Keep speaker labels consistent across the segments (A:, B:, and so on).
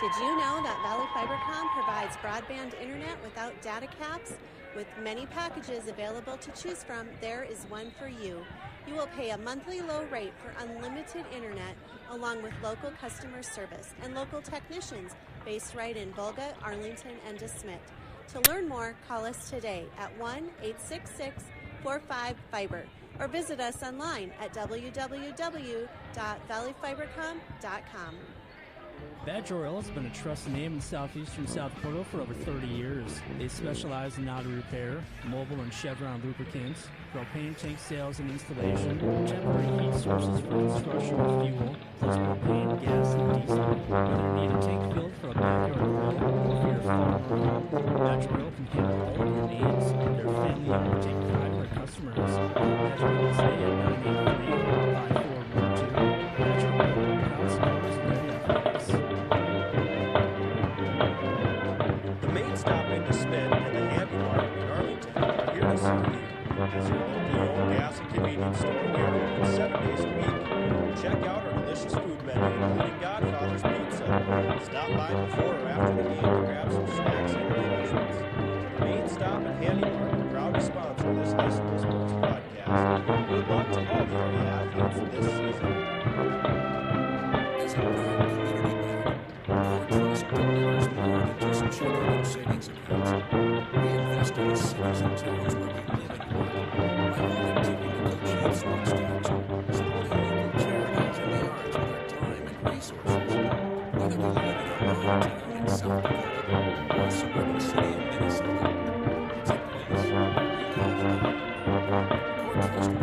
A: Did you know that Valley Fibercom provides broadband internet without data caps? With many packages available to choose from, there is one for you. You will pay a monthly low rate for unlimited internet along with local customer service and local technicians based right in Volga, Arlington, and DeSmet. To learn more, call us today at 1-866-45-FIBER or visit us online at www.valleyfibercom.com.
B: Badger Oil has been a trusted name in southeastern South Dakota for over 30 years. They specialize in auto repair, mobile and Chevron lubricants, propane tank sales and installation, temporary heat sources for construction and fuel, plus propane, gas, and diesel. Whether you need a tank filled for a backyard grill or for your farm or home, Badger Oil can handle all of your needs. They're family-owned and take pride in their customers. Badger Oil today at 983-5412. Badger Oil, proud supporters of many athletics.
C: The main stop in DeSmet and the Handy Mart in Arlington are here to serve you. As your locally owned gas and convenience store, we are open 7 days a week. Check out our delicious food menu, including Godfather's Pizza. Stop by before or after the game to grab some snacks and refreshments. The main stop and Handy Mart are proud to sponsor this high school sports podcast. Good luck to all the area athletes this season.
D: As a proud community bank, our trust delivers more than just checking and savings accounts. We invest in the cities and towns where we live and work by volunteering to achieve sports teams, supporting local charities and the arts with our time and resources. Whether we live in our own town in South Dakota or a suburban city in Minnesota, it's a place we call home. Our trust bank,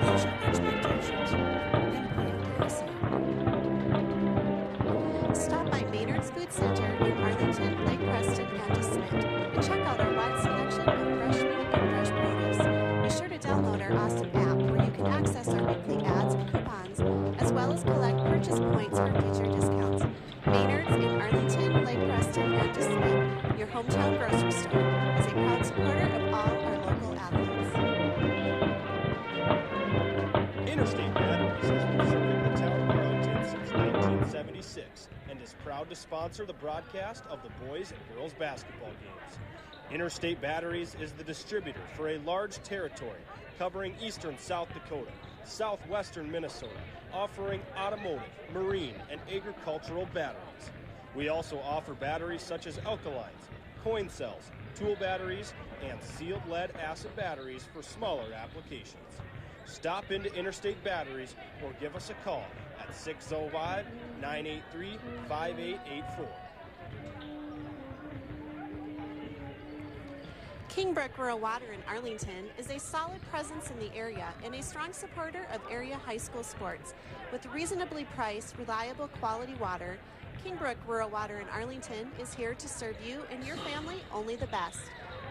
D: these are expectations.
A: Stop by Maynard's Food Center in Arlington, Lake Preston, and DeSmet, and check out our wide selection of fresh meat and fresh produce. Be sure to download our awesome app where you can access our weekly ads and coupons, as well as collect purchase points for future discounts. Maynard's in Arlington, Lake Preston, and DeSmet, your hometown grocery store, is a proud supporter of all our local athletes.
C: Interstate Batteries has been serving the town of Arlington since 1976 and is proud to sponsor the broadcast of the boys and girls basketball games. Interstate Batteries is the distributor for a large territory covering eastern South Dakota, southwestern Minnesota, offering automotive, marine, and agricultural batteries. We also offer batteries such as alkalines, coin cells, tool batteries, and sealed lead acid batteries for smaller applications. Stop into Interstate Batteries or give us a call at 605-983-5884.
A: Kingbrook Rural Water in Arlington is a solid presence in the area and a strong supporter of area high school sports. With reasonably priced, reliable, quality water, Kingbrook Rural Water in Arlington is here to serve you and your family only the best,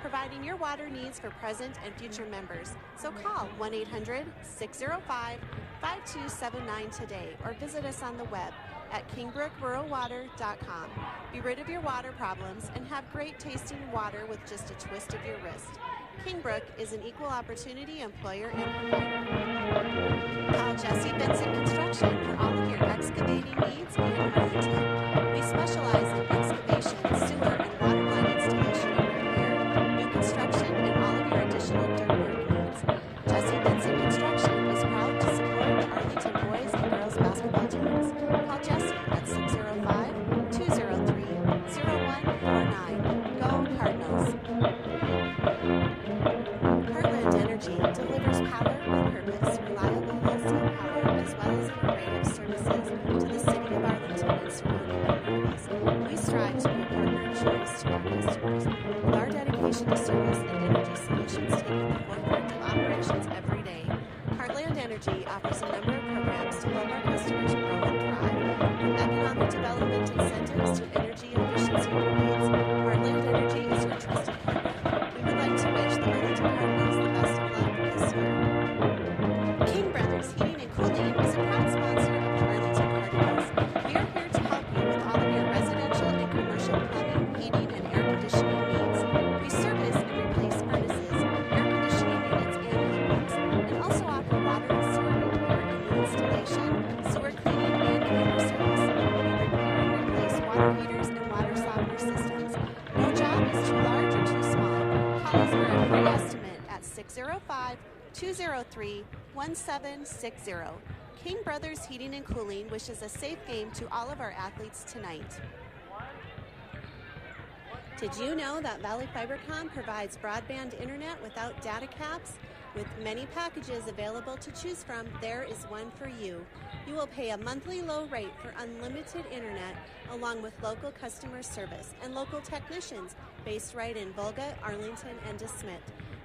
A: providing your water needs for present and future members. So call 1-800-605-5279 today or visit us on the web at kingbrookruralwater.com. Be rid of your water problems and have great tasting water with just a twist of your wrist. Kingbrook is an equal opportunity employer and provider. Call Jesse Benson Construction for all of your excavating needs in Arlington. We specialize in excavation, sewer, and water line installation and repair, new construction, and all of your additional dirt work needs. Jesse Benson Construction is proud to support the Arlington boys and girls basketball teams. Call Jesse at 605-203-0149. Go Cardinals! Heartland Energy delivers power with purpose, reliable wholesale power, as well as an array of services to the city of Arlington and surrounding communities. We strive to be a partner of choice to our customers, with our dedication to service and energy solutions taking the forefront of operations every day. Heartland Energy offers a number of programs to help our customers grow and thrive, from economic development incentives to energy efficiency rebates. Heartland Energy is your trusted partner. We would like to wish the Arlington Cardinals the best of luck this year. King Brothers Heating and Cooling is a proud sponsor of the Arlington Cardinals. We are here to help you with all of your residential and commercial plumbing, heating, and air conditioning needs. We service and replace furnaces, air conditioning units, and heat pumps, and also offer water and sewer repair and installation, 5-203-1760. King Brothers Heating and Cooling wishes a safe game to all of our athletes tonight. Did you know that Valley Fibercom provides broadband internet without data caps? With many packages available to choose from, there is one for you. You will pay a monthly low rate for unlimited internet, along with local customer service and local technicians based right in Volga, Arlington, and DeSmet.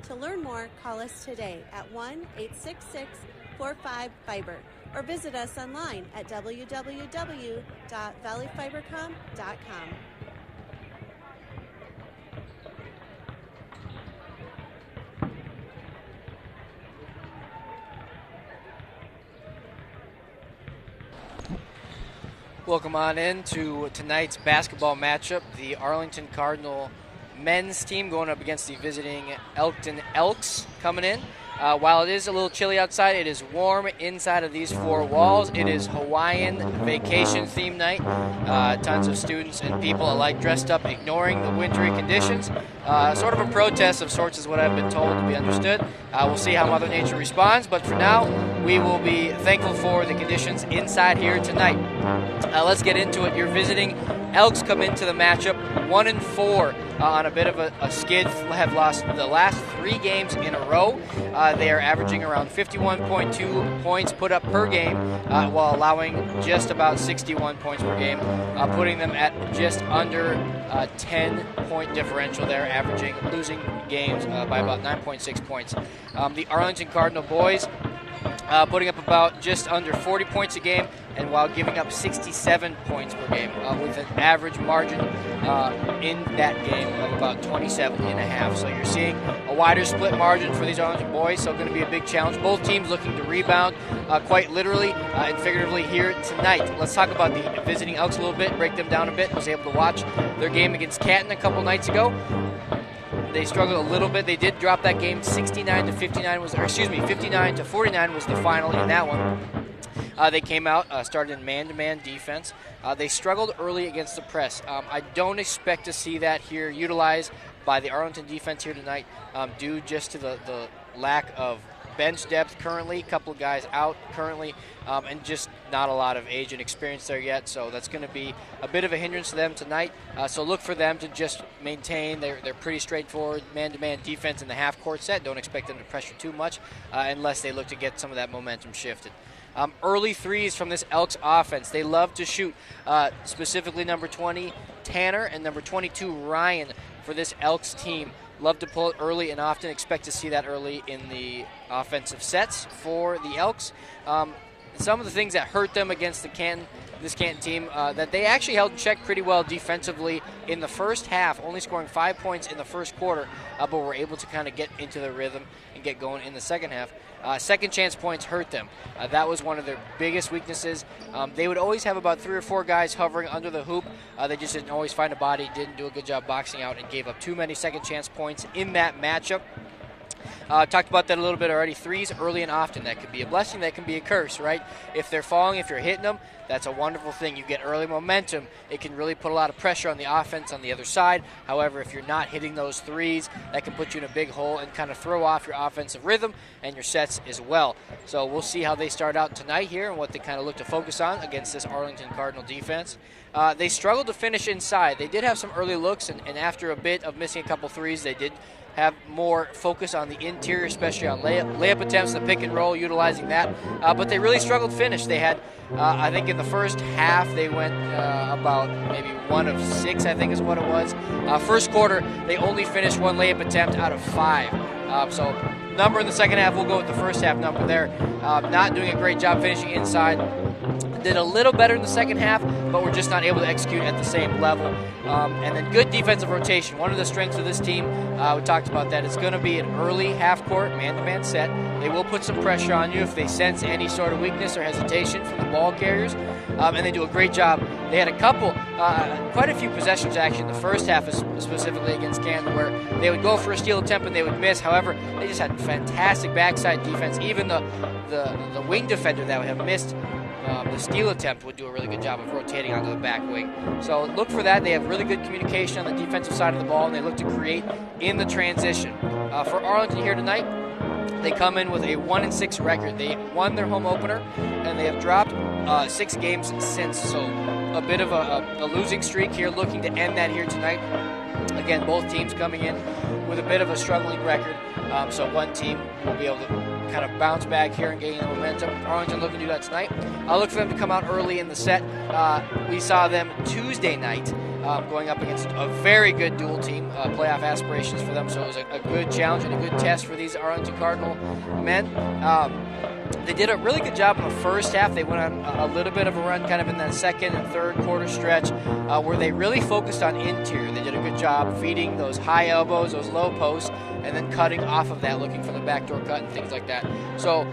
A: To learn more, call us today at 1-866-45-FIBER or visit us online at www.valleyfibercom.com.
E: Welcome on in to tonight's basketball matchup. The Arlington Cardinal men's team going up against the visiting Elkton Elks coming in. While it is a little chilly outside, it is warm inside of these four walls. It is Hawaiian vacation theme night. Tons of students and people alike dressed up, ignoring the wintry conditions. Sort of a protest of sorts is what I've been told to be understood. We'll see how Mother Nature responds, but for now, we will be thankful for the conditions inside here tonight. Let's get into it. Your visiting Elks come into the matchup 1-4 on a bit of a skid. Have lost the last 3 games in a row. They are averaging around 51.2 points put up per game, while allowing just about 61 points per game, putting them at just under 10-point differential there, losing games by about 9.6 points. The Arlington Cardinal boys putting up about just under 40 points a game, and while giving up 67 points per game, with an average margin in that game of about 27.5. So you're seeing a wider split margin for these Arlington boys, so going to be a big challenge. Both teams looking to rebound quite literally and figuratively here tonight. Let's talk about the visiting Elks a little bit, break them down a bit. I was able to watch their game against Canton a couple nights ago. They struggled a little bit. They did drop that game 59-49 was the final in that one. They came out, started in man-to-man defense. They struggled early against the press. I don't expect to see that here utilized by the Arlington defense here tonight, due just to the lack of bench depth currently, a couple of guys out currently, and just not a lot of age and experience there yet. So that's going to be a bit of a hindrance to them tonight. So look for them to just maintain their pretty straightforward man-to-man defense in the half-court set. Don't expect them to pressure too much unless they look to get some of that momentum shifted. Early threes from this Elks offense. They love to shoot, specifically number 20, Tanner, and number 22, Ryan, for this Elks team. Love to pull it early and often expect to see that early in the offensive sets for the Elks. Some of the things that hurt them against this Canton team, that they actually held in check pretty well defensively in the first half, only scoring 5 points in the first quarter, but were able to kind of get into the rhythm and get going in the second half. Second chance points hurt them. That was one of their biggest weaknesses. They would always have about 3 or 4 guys hovering under the hoop. They just didn't always find a body, didn't do a good job boxing out, and gave up too many second chance points in that matchup. Talked about that a little bit already. Threes early and often. That could be a blessing, that can be a curse, right? If they're falling, if you're hitting them, that's a wonderful thing. You get early momentum. It can really put a lot of pressure on the offense on the other side. However, if you're not hitting those threes, that can put you in a big hole and kind of throw off your offensive rhythm and your sets as well. So we'll see how they start out tonight here and what they kind of look to focus on against this Arlington Cardinal defense. They struggled to finish inside. They did have some early looks, and after a bit of missing a couple threes, they did have more focus on the interior, especially on layup attempts, the pick and roll, utilizing that. But they really struggled to finish. They had, I think in the first half, they went about maybe 1 of 6, I think is what it was. First quarter, they only finished 1 layup attempt out of 5. So number in the second half, we'll go with the first half number there. Not doing a great job finishing inside. Did a little better in the second half, but we're just not able to execute at the same level. And then good defensive rotation. One of the strengths of this team, we talked about that, it's going to be an early half-court man-to-man set. They will put some pressure on you if they sense any sort of weakness or hesitation from the ball carriers, and they do a great job. They had quite a few possessions actually in the first half, specifically against Canton, where they would go for a steal attempt and they would miss. However, they just had fantastic backside defense. Even the wing defender that would have missed the steal attempt would do a really good job of rotating onto the back wing. So look for that. They have really good communication on the defensive side of the ball, and they look to create in the transition. For Arlington here tonight, They come in with a 1-6 record. They won their home opener, and they have dropped 6 games since. So a bit of a losing streak here, looking to end that here tonight. Again, both teams coming in with a bit of a struggling record. So one team will be able to kind of bounce back here and gain the momentum. Arlington looking to do that tonight. I'll look for them to come out early in the set. We saw them Tuesday night going up against a very good dual team, playoff aspirations for them. So it was a good challenge and a good test for these Arlington Cardinal men. They did a really good job in the first half. They went on a little bit of a run kind of in that second and third quarter stretch where they really focused on interior. They did a good job feeding those high elbows, those low posts, and then cutting off of that, looking for the backdoor cut and things like that. So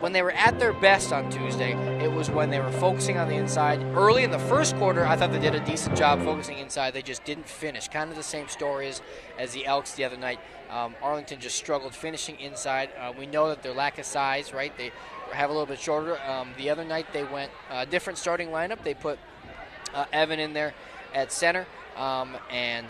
E: when they were at their best on Tuesday, it was when they were focusing on the inside. Early in the first quarter, I thought they did a decent job focusing inside. They just didn't finish. Kind of the same story as the Elks the other night. Arlington just struggled finishing inside. We know that their lack of size, right? They have a little bit shorter. The other night they went different starting lineup. They put Evan in there at center and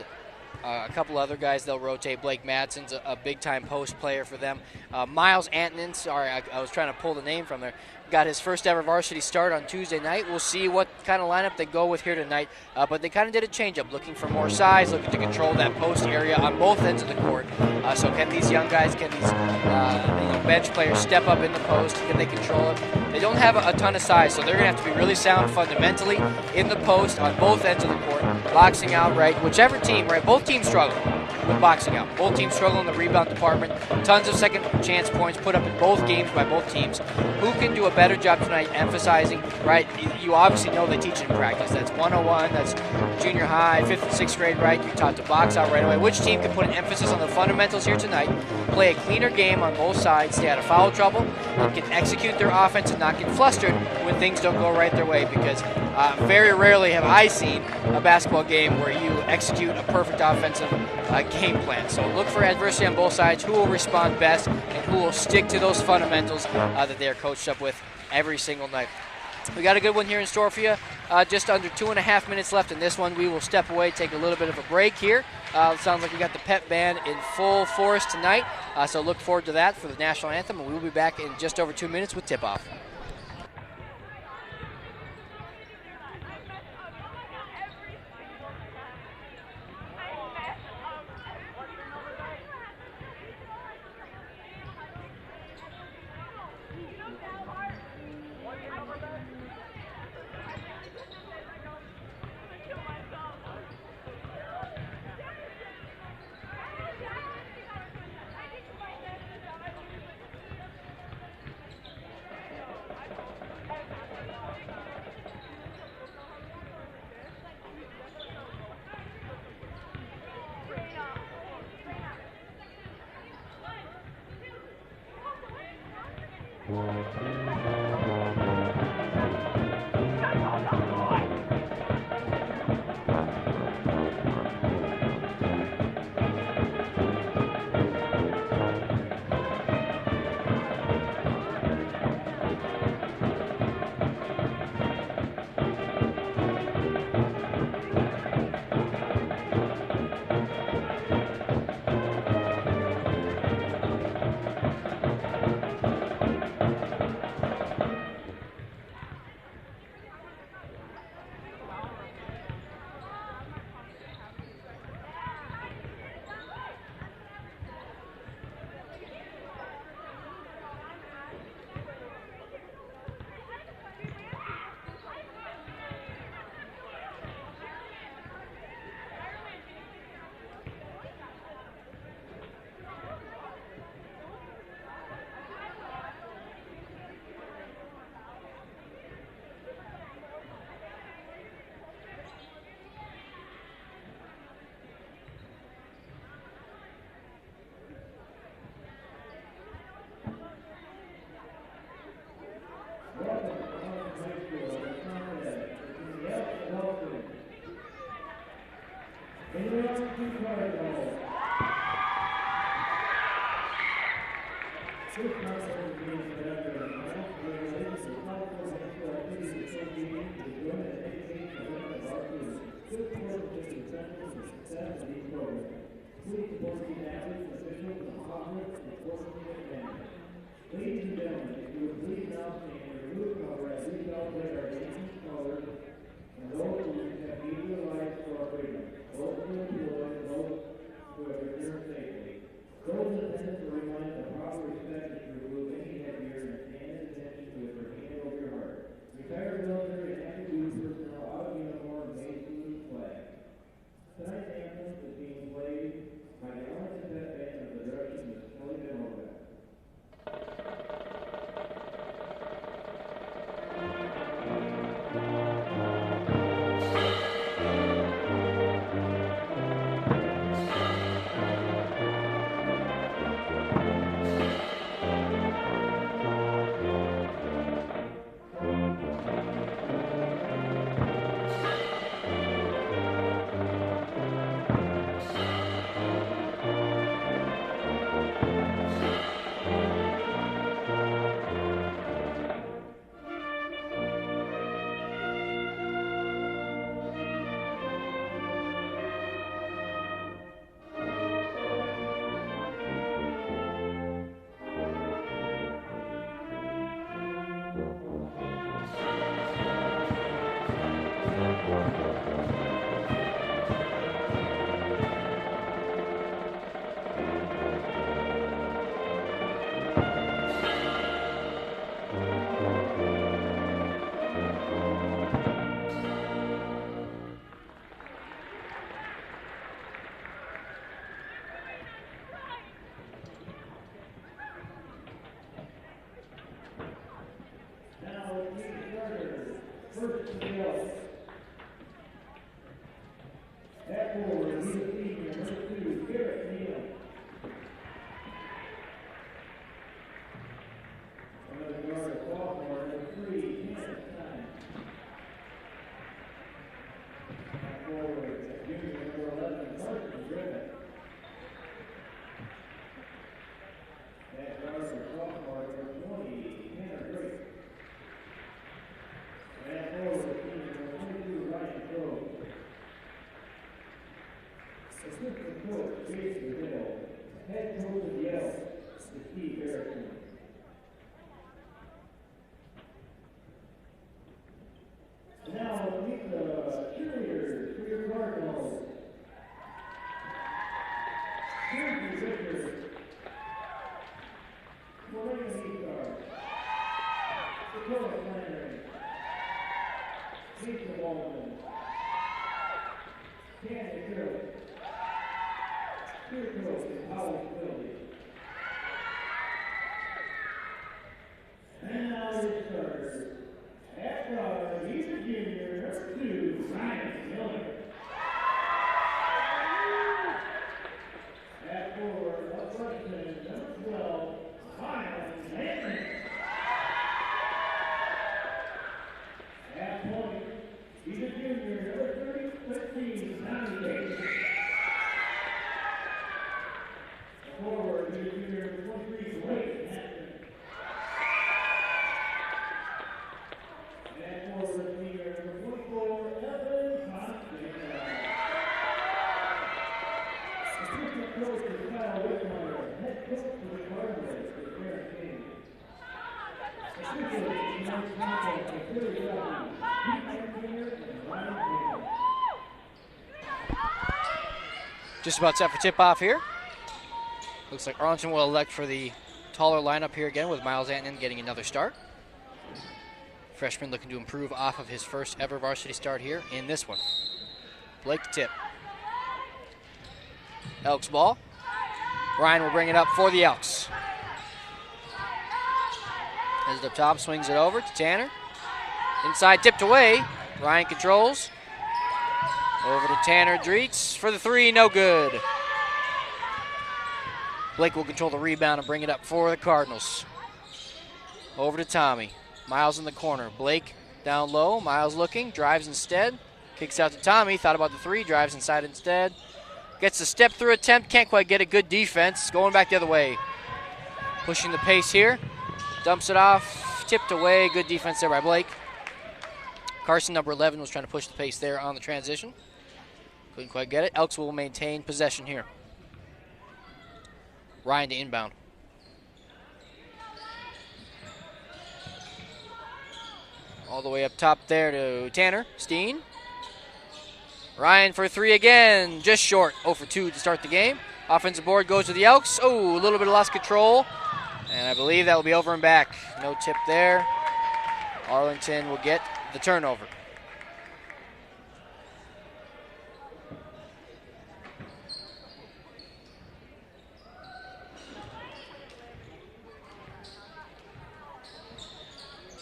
E: a couple other guys they'll rotate. Blake Madsen's a big-time post player for them. Miles Antonin, sorry, I was trying to pull the name from there, got his first ever varsity start on Tuesday night. We'll see what kind of lineup they go with here tonight, but they kind of did a change-up, looking for more size, looking to control that post area on both ends of the court. So can these young guys, can these bench players step up in the post? Can they control it? They don't have a ton of size, so they're going to have to be really sound fundamentally in the post on both ends of the court, boxing out, right? Whichever team, right? Both teams struggle with boxing out. Both teams struggle in the rebound department. Tons of second chance points put up in both games by both teams. Who can do a better job tonight emphasizing, right? You obviously know they teach it in practice. That's 101, that's junior high, 5th and 6th grade, right? You're taught to box out right away. Which team can put an emphasis on the fundamentals here tonight, play a cleaner game on both sides, stay out of foul trouble, and can execute their offense and not get flustered when things don't go right their way, because very rarely have I seen a basketball game where you execute a perfect offensive game plan. So look for adversity on both sides, who will respond best and who will stick to those fundamentals that they are coached up with every single night. We got a good one here in store for you. Just under 2.5 minutes left in this one. We will step away, take a little bit of a break here. It sounds like we got the pep band in full force tonight, so look forward to that for the national anthem, and we will be back in just over 2 minutes with tip-off.
F: Including the board team athletes, officials, and sponsors, and sports team events.
E: Just about set for tip-off here. Looks like Arlington will elect for the taller lineup here again with Miles Antonin getting another start. Freshman looking to improve off of his first ever varsity start here in this one. Blake to tip. Elks ball. Ryan will bring it up for the Elks. Has it up top, swings it over to Tanner. Inside, tipped away. Ryan controls. Over to Tanner Dreets for the three, no good. Blake will control the rebound and bring it up for the Cardinals. Over to Tommy. Miles in the corner. Blake down low. Miles looking, drives instead. Kicks out to Tommy, thought about the three, drives inside instead. Gets a step through attempt, can't quite get it. Good defense, going back the other way. Pushing the pace here. Dumps it off, tipped away. Good defense there by Blake. Carson, number 11, was trying to push the pace there on the transition. Couldn't quite get it. Elks will maintain possession here. Ryan to inbound. All the way up top there to Tanner Steen. Ryan for three again, just short. 0 for 2 to start the game. Offensive board goes to the Elks. Oh, a little bit of lost control. And I believe that will be over and back. No tip there. Arlington will get the turnover.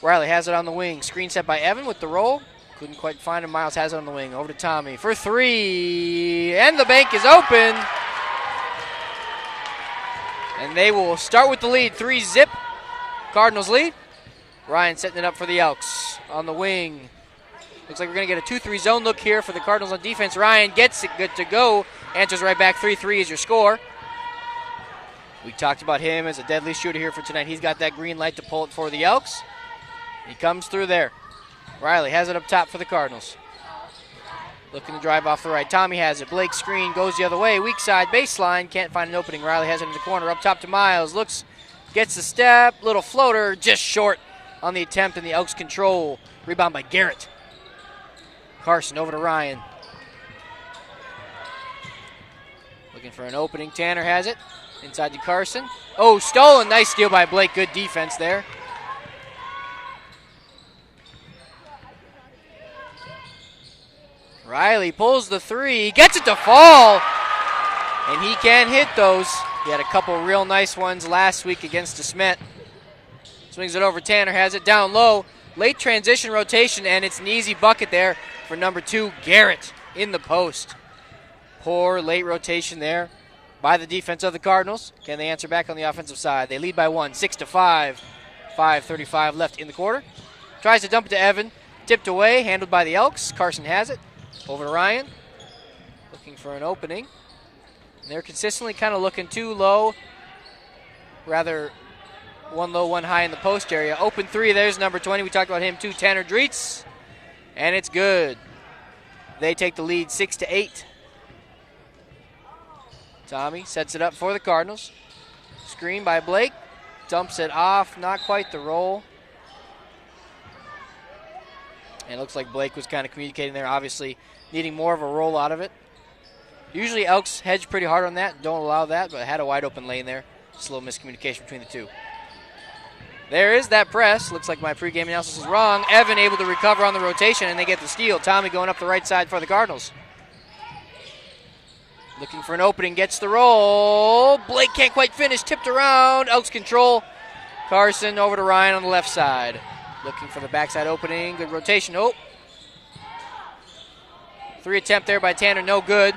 E: Riley has it on the wing. Screen set by Evan with the roll. Couldn't quite find him. Miles has it on the wing. Over to Tommy for three. And the bank is open. And they will start with the lead. 3-zip. Cardinals lead. Ryan setting it up for the Elks on the wing. Looks like we're going to get a 2-3 zone look here for the Cardinals on defense. Ryan gets it good to go. Answers right back. 3-3 is your score. We talked about him as a deadly shooter here for tonight. He's got that green light to pull it for the Elks. He comes through there. Riley has it up top for the Cardinals. Looking to drive off the right. Tommy has it. Blake screen goes the other way. Weak side baseline. Can't find an opening. Riley has it in the corner. Up top to Miles. Looks, gets the step. Little floater. Just short on the attempt, and the Elks control. Rebound by Garrett. Carson over to Ryan. Looking for an opening. Tanner has it. Inside to Carson. Oh, stolen. Nice steal by Blake. Good defense there. Riley pulls the three, gets it to fall, and he can hit those. He had a couple real nice ones last week against DeSmet. Swings it over, Tanner has it down low. late transition rotation, and it's an easy bucket there for number 2, Garrett, in the post. Poor late rotation there by the defense of the Cardinals. Can they answer back on the offensive side? They lead by 1, 6-5. 5:35 left in the quarter. Tries to dump it to Evan. Tipped away, handled by the Elks. Carson has it. Over to Ryan. Looking for an opening. And they're consistently kind of looking too low. Rather, one low, one high in the post area. Open 3, there's number 20. We talked about him too, Tanner Dreetz. And it's good. They take the lead 6-8. Tommy sets it up for the Cardinals. Screen by Blake. Dumps it off, not quite the roll. And it looks like Blake was kind of communicating there, obviously needing more of a roll out of it. Usually Elks hedge pretty hard on that, don't allow that, but had a wide open lane there. Just a little miscommunication between the two. There is that press. Looks like my pregame analysis is wrong. Evan able to recover on the rotation, and they get the steal. Tommy going up the right side for the Cardinals. Looking for an opening, gets the roll. Blake can't quite finish, tipped around. Elks control. Carson over to Ryan on the left side. Looking for the backside opening. Good rotation. Oh. 3 attempt there by Tanner, no good.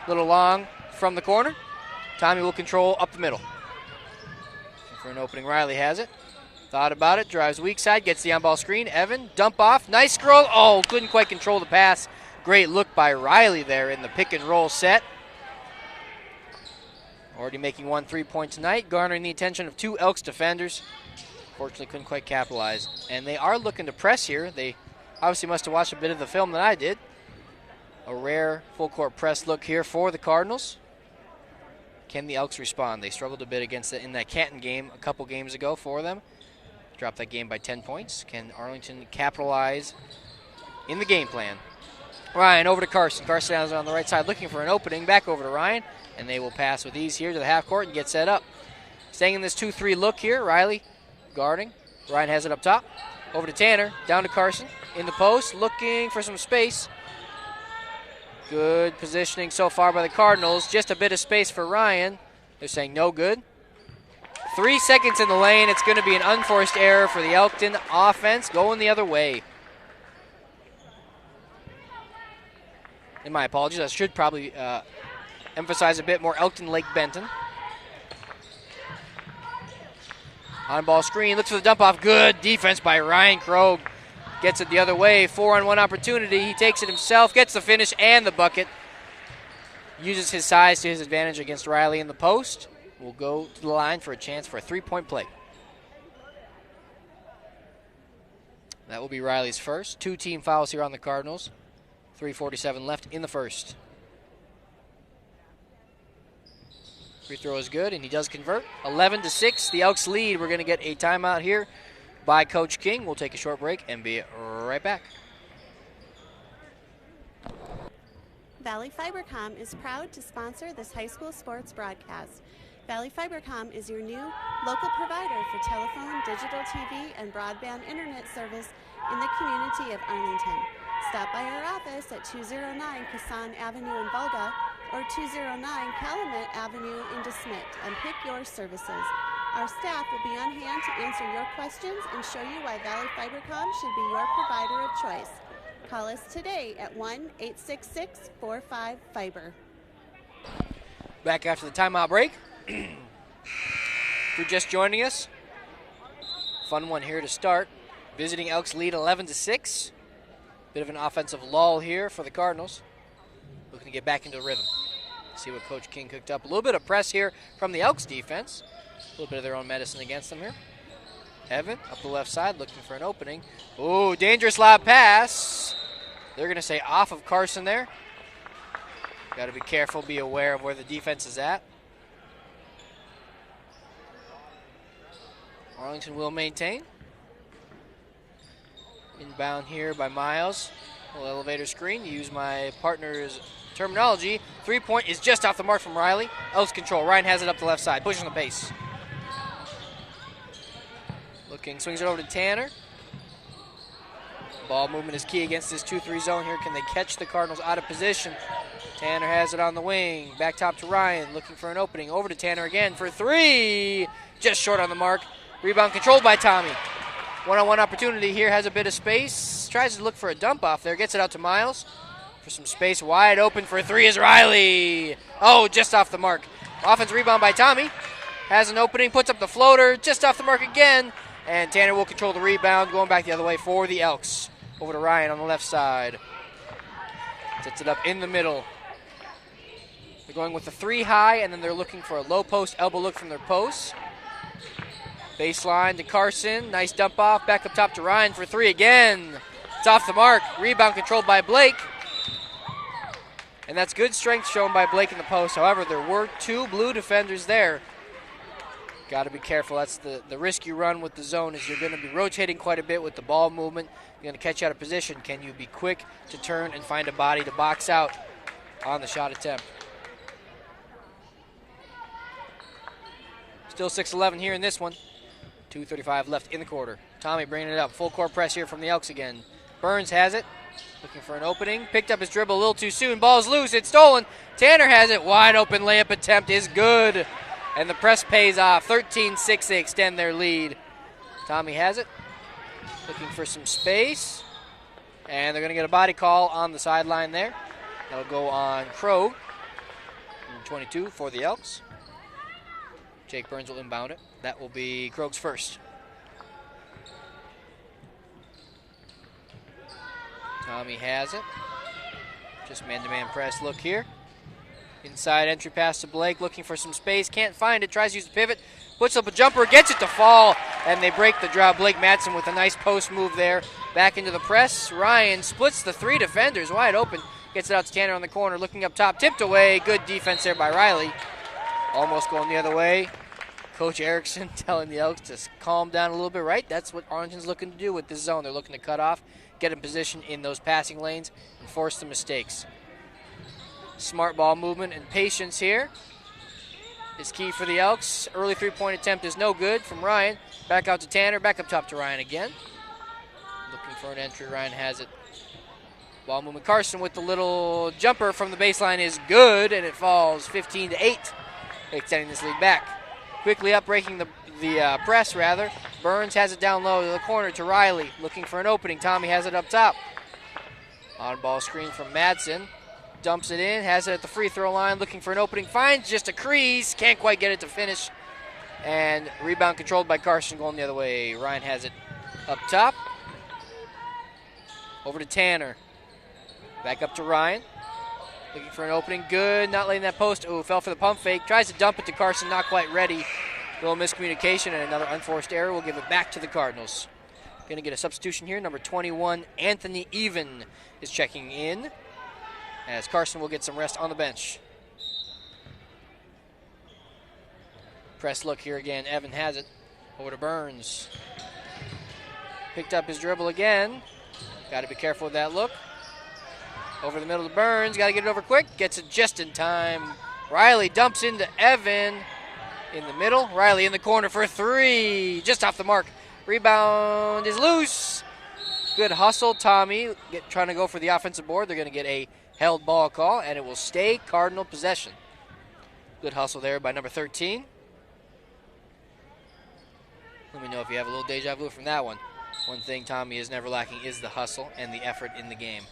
E: Little long from the corner. Tommy will control up the middle. Looking for an opening, Riley has it. Thought about it, drives weak side, gets the on-ball screen. Evan, dump off, nice scroll. Oh, couldn't quite control the pass. Great look by Riley there in the pick and roll set. Already making 1 3-point tonight, garnering the attention of 2 Elks defenders. Fortunately, couldn't quite capitalize. And they are looking to press here. They obviously must have watched a bit of the film that I did. A rare full-court press look here for the Cardinals. Can the Elks respond? They struggled a bit against it in that Canton game a couple games ago for them. Dropped that game by 10 points. Can Arlington capitalize in the game plan? Ryan over to Carson. Carson is on the right side looking for an opening. Back over to Ryan. And they will pass with ease here to the half court and get set up. Staying in this 2-3 look here. Riley guarding. Ryan has it up top. Over to Tanner. Down to Carson. In the post. Looking for some space. Good positioning so far by the Cardinals. Just a bit of space for Ryan. They're saying no good. 3 seconds in the lane. It's going to be an unforced error for the Elkton offense going the other way. And my apologies. I should probably emphasize a bit more Elkton Lake Benton. On-ball screen. Looks for the dump off. Good defense by Ryan Krogh. Gets it the other way. 4-on-1 opportunity. He takes it himself. Gets the finish and the bucket. Uses his size to his advantage against Riley in the post. Will go to the line for a chance for a 3-point play. That will be Riley's first. 2 team fouls here on the Cardinals. 3:47 left in the first. Free throw is good, and he does convert. 11-6, the Elks lead. We're going to get a timeout here by Coach King. We'll take a short break and be right back.
A: Valley Fibercom is proud to sponsor this high school sports broadcast. Valley Fibercom is your new local provider for telephone, digital TV, and broadband internet service in the community of Arlington. Stop by our office at 209 Kassan Avenue in Volga or 209 Calumet Avenue in DeSmet and pick your services. Our staff will be on hand to answer your questions and show you why Valley Fibercom should be your provider of choice. Call us today at 1-866-45-FIBER.
E: Back after the timeout break. If you're just joining us, fun one here to start. Visiting Elks lead 11-6. Bit of an offensive lull here for the Cardinals. Looking to get back into rhythm. See what Coach King cooked up. A little bit of press here from the Elks defense. A little bit of their own medicine against them here. Evan up the left side looking for an opening. Ooh, dangerous lob pass. They're going to say off of Carson there. Got to be careful, be aware of where the defense is at. Arlington will maintain. Inbound here by Miles. Little elevator screen. Use my partner's terminology. 3-point is just off the mark from Riley. Elks control. Ryan has it up the left side. Pushing the pace. Looking. Swings it over to Tanner. Ball movement is key against this 2-3 zone here. Can they catch the Cardinals out of position? Tanner has it on the wing. Back top to Ryan. Looking for an opening. Over to Tanner again for 3. Just short on the mark. Rebound controlled by Tommy. One-on-one opportunity here, has a bit of space. Tries to look for a dump off there. Gets it out to Miles for some space. Wide open for three is Riley. Oh, just off the mark. Offense rebound by Tommy. Has an opening, puts up the floater, just off the mark again. And Tanner will control the rebound, going back the other way for the Elks. Over to Ryan on the left side. Sets it up in the middle. They're going with the three high, and then they're looking for a low post elbow look from their posts. Baseline to Carson. Nice dump off. Back up top to Ryan for three again. It's off the mark. Rebound controlled by Blake. And that's good strength shown by Blake in the post. However, there were two blue defenders there. Got to be careful. That's the risk you run with the zone, is you're going to be rotating quite a bit with the ball movement. You're going to catch you out of position. Can you be quick to turn and find a body to box out on the shot attempt? Still 6-11 here in this one. 2:35 left in the quarter. Tommy bringing it up. Full court press here from the Elks again. Burns has it. Looking for an opening. Picked up his dribble a little too soon. Ball's loose. It's stolen. Tanner has it. Wide open layup attempt is good. And the press pays off. 13-6, they extend their lead. Tommy has it. Looking for some space. And they're going to get a body call on the sideline there. That'll go on Krogh. 22 for the Elks. Jake Burns will inbound it. That will be Krogh's first. Tommy has it. Just man-to-man press look here. Inside entry pass to Blake, looking for some space. Can't find it. Tries to use the pivot. Puts up a jumper. Gets it to fall. And they break the drought. Blake Madsen with a nice post move there. Back into the press. Ryan splits the three defenders wide open. Gets it out to Tanner on the corner. Looking up top. Tipped away. Good defense there by Riley. Almost going the other way. Coach Erickson telling the Elks to calm down a little bit, right? That's what Arlington's looking to do with this zone. They're looking to cut off, get in position in those passing lanes, and force the mistakes. Smart ball movement and patience here is key for the Elks. Early three-point attempt is no good from Ryan. Back out to Tanner, back up top to Ryan again. Looking for an entry, Ryan has it. Ball movement, Carson with the little jumper from the baseline is good, and it falls 15-8, extending this lead back. Quickly up, breaking the press, rather. Burns has it down low to the corner to Riley. Looking for an opening. Tommy has it up top. On-ball screen from Madsen. Dumps it in, has it at the free throw line. Looking for an opening. Finds just a crease. Can't quite get it to finish. And rebound controlled by Carson, going the other way. Ryan has it up top. Over to Tanner. Back up to Ryan. Looking for an opening. Good. Not letting that post. Oh, fell for the pump fake. Tries to dump it to Carson. Not quite ready. Little miscommunication and another unforced error. We'll give it back to the Cardinals. Going to get a substitution here. Number 21, Anthony Even, is checking in, as Carson will get some rest on the bench. Press look here again. Evan has it. Over to Burns. Picked up his dribble again. Got to be careful with that look. Over the middle to Burns. Got to get it over quick. Gets it just in time. Riley dumps into Evan in the middle. Riley in the corner for three. Just off the mark. Rebound is loose. Good hustle. Tommy trying to go for the offensive board. They're going to get a held ball call, and it will stay Cardinal possession. Good hustle there by number 13. Let me know if you have a little deja vu from that one. One thing Tommy is never lacking is the hustle and the effort in the game.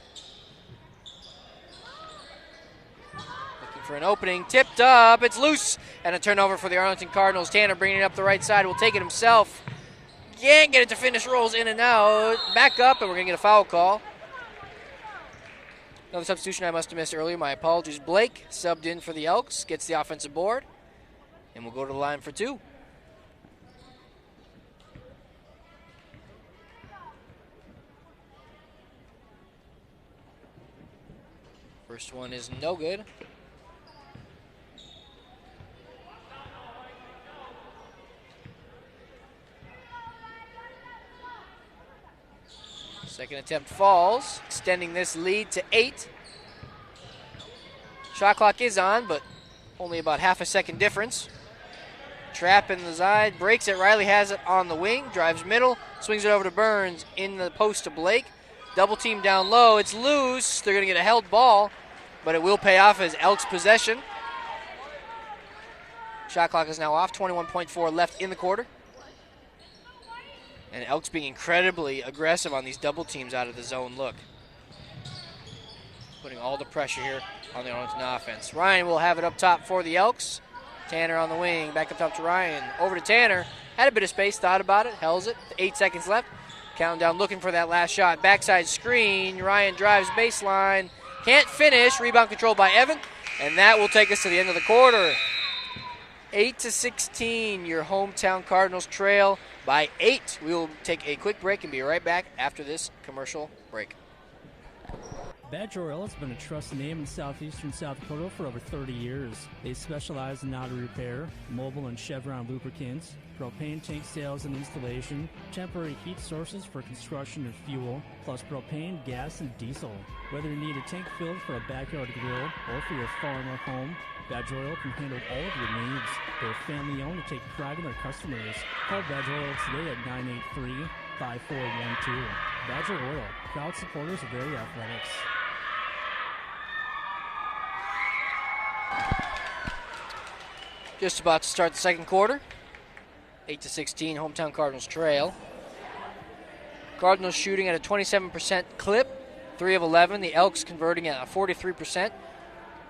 E: For an opening, tipped up, it's loose, and a turnover for the Arlington Cardinals. Tanner bringing it up the right side, will take it himself. Can't get it to finish, rolls in and out. Back up, and we're going to get a foul call. Another substitution I must have missed earlier. My apologies. Blake subbed in for the Elks, gets the offensive board, and we'll go to the line for two. First one is no good. Second attempt falls, extending this lead to 8. Shot clock is on, but only about half a second difference. Trap in the side, breaks it. Riley has it on the wing, drives middle, swings it over to Burns in the post to Blake. Double team down low, it's loose. They're going to get a held ball, but it will pay off as Elks possession. Shot clock is now off, 21.4 left in the quarter. And Elks being incredibly aggressive on these double teams out of the zone look. Putting all the pressure here on the Arlington offense. Ryan will have it up top for the Elks. Tanner on the wing, back up top to Ryan. Over to Tanner. Had a bit of space, thought about it, hells it. 8 seconds left. Counting down, looking for that last shot. Backside screen. Ryan drives baseline. Can't finish. Rebound controlled by Evan. And that will take us to the end of the quarter. 8-16, your hometown Cardinals trail by 8. We will take a quick break and be right back after this commercial break.
B: Badger Oil has been a trusted name in southeastern South Dakota for over 30 years. They specialize in auto repair, mobile and Chevron lubricants, propane tank sales and installation, temporary heat sources for construction and fuel, plus propane, gas, and diesel. Whether you need a tank filled for a backyard grill or for your farm or home, Badger Oil can handle all of your needs. They're family-owned and take pride in their customers. Call Badger Oil today at 983-5412. Badger Oil, proud supporters of Area Athletics.
E: Just about to start the second quarter. 8-16, hometown Cardinals trail. Cardinals shooting at a 27% clip, 3 of 11. The Elks converting at a 43%,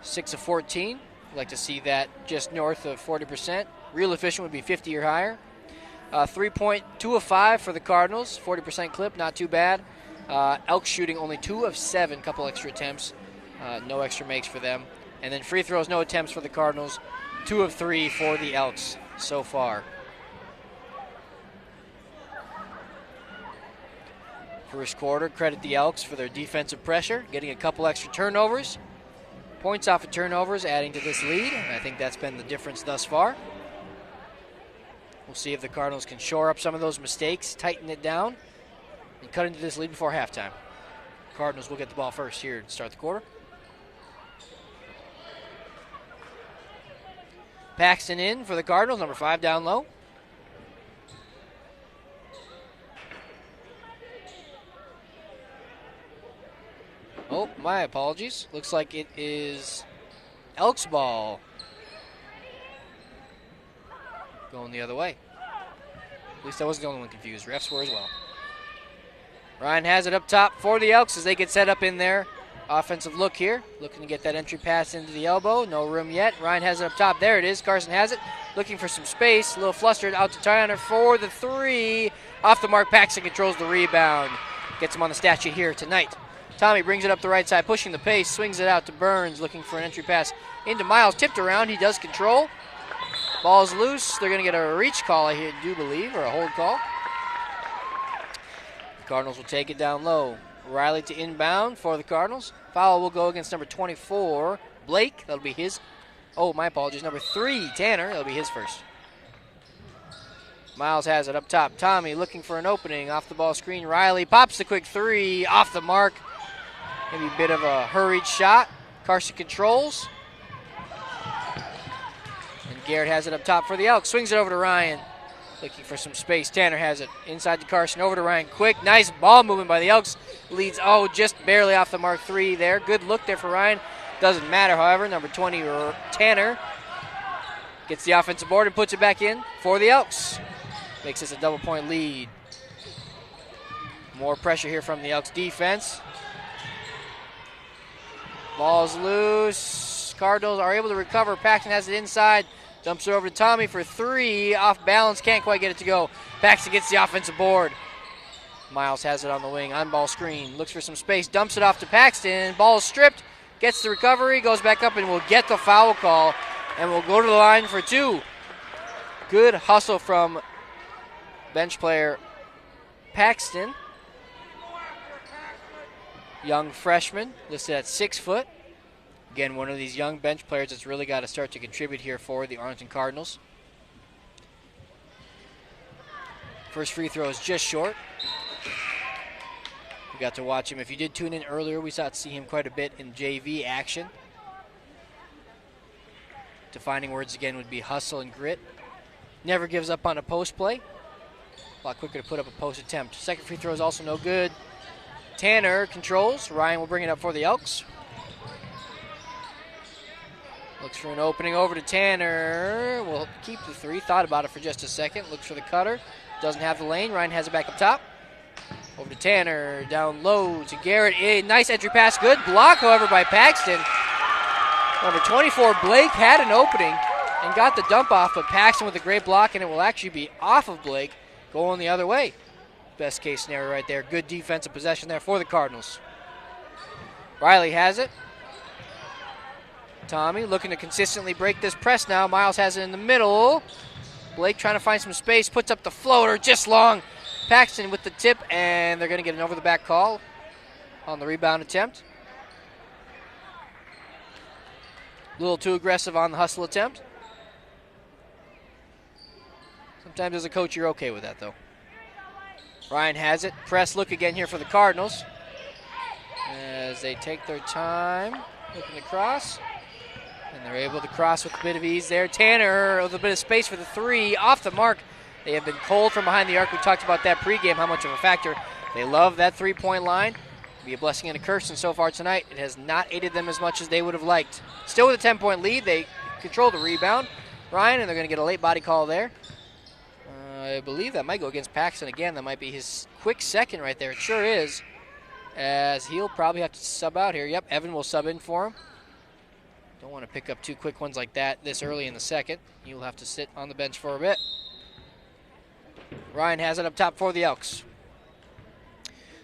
E: 6 of 14. I'd like to see that just north of 40%. Real efficient would be 50 or higher. 3-point, 2 of 5 for the Cardinals, 40% clip, not too bad. Elks shooting only 2 of 7, couple extra attempts. No extra makes for them. And then free throws, no attempts for the Cardinals. 2 of 3 for the Elks so far. First quarter, credit the Elks for their defensive pressure, getting a couple extra turnovers. Points off of turnovers, adding to this lead. And I think that's been the difference thus far. We'll see if the Cardinals can shore up some of those mistakes, tighten it down, and cut into this lead before halftime. Cardinals will get the ball first here to start the quarter. Paxton in for the Cardinals, number 5 down low. Oh, my apologies. Looks like it is Elks ball. Going the other way. At least I wasn't the only one confused. Refs were as well. Ryan has it up top for the Elks as they get set up in there. Offensive look here, looking to get that entry pass into the elbow. No room yet. Ryan has it up top. There it is. Carson has it. Looking for some space. A little flustered. Out to Tyner for the 3. Off the mark. Paxton controls the rebound. Gets him on the stat sheet here tonight. Tommy brings it up the right side, pushing the pace. Swings it out to Burns. Looking for an entry pass into Miles. Tipped around. He does control. Ball's loose. They're going to get a reach call, I do believe, or a hold call. The Cardinals will take it down low. Riley to inbound for the Cardinals. Foul will go against number 24, Blake. That'll be his. Oh, my apologies. Number 3, Tanner. That'll be his first. Miles has it up top. Tommy looking for an opening. Off the ball screen. Riley pops the quick 3. Off the mark. Maybe a bit of a hurried shot. Carson controls. And Garrett has it up top for the Elks. Swings it over to Ryan. Looking for some space. Tanner has it inside to Carson. Over to Ryan. Quick, nice ball movement by the Elks. Leads, just barely off the mark 3 there. Good look there for Ryan. Doesn't matter, however. Number 20, Tanner, gets the offensive board and puts it back in for the Elks. Makes this a double-point lead. More pressure here from the Elks defense. Ball's loose. Cardinals are able to recover. Paxton has it inside. Dumps it over to Tommy for 3. Off balance. Can't quite get it to go. Paxton gets the offensive board. Miles has it on the wing. On ball screen. Looks for some space. Dumps it off to Paxton. Ball is stripped. Gets the recovery. Goes back up and will get the foul call. And will go to the line for 2. Good hustle from bench player Paxton. Young freshman. Listed at 6 foot. Again, one of these young bench players that's really got to start to contribute here for the Arlington Cardinals. First free throw is just short. We got to watch him. If you did tune in earlier, we got to see him quite a bit in JV action. Defining words again would be hustle and grit. Never gives up on a post play. A lot quicker to put up a post attempt. Second free throw is also no good. Tanner controls. Ryan will bring it up for the Elks. Looks for an opening over to Tanner. Will keep the 3. Thought about it for just a second. Looks for the cutter. doesn't have the lane. Ryan has it back up top. Over to Tanner, down low to Garrett. A nice entry pass, good block, however, by Paxton. Number 24, Blake had an opening and got the dump off, but Paxton with a great block, and it will actually be off of Blake, going the other way. Best case scenario right there. Good defensive possession there for the Cardinals. Riley has it. Tommy looking to consistently break this press now. Miles has it in the middle. Blake trying to find some space, puts up the floater, just long. Paxton with the tip, and they're going to get an over-the-back call on the rebound attempt. A little too aggressive on the hustle attempt. Sometimes as a coach, you're okay with that, though. Ryan has it. Press look again here for the Cardinals as they take their time looking to cross. And they're able to cross with a bit of ease there. Tanner with a bit of space for the three. Off the mark. They have been cold from behind the arc. We talked about that pregame, how much of a factor. They love that three-point line. It'll be a blessing and a curse, and so far tonight, it has not aided them as much as they would have liked. Still with a 10-point lead. They control the rebound. Ryan, and they're going to get a late body call there. I believe that might go against Paxton again. That might be his quick second right there. It sure is, as he'll probably have to sub out here. Yep, Evan will sub in for him. Don't want to pick up two quick ones like that this early in the second. You'll have to sit on the bench for a bit. Ryan has it up top for the Elks.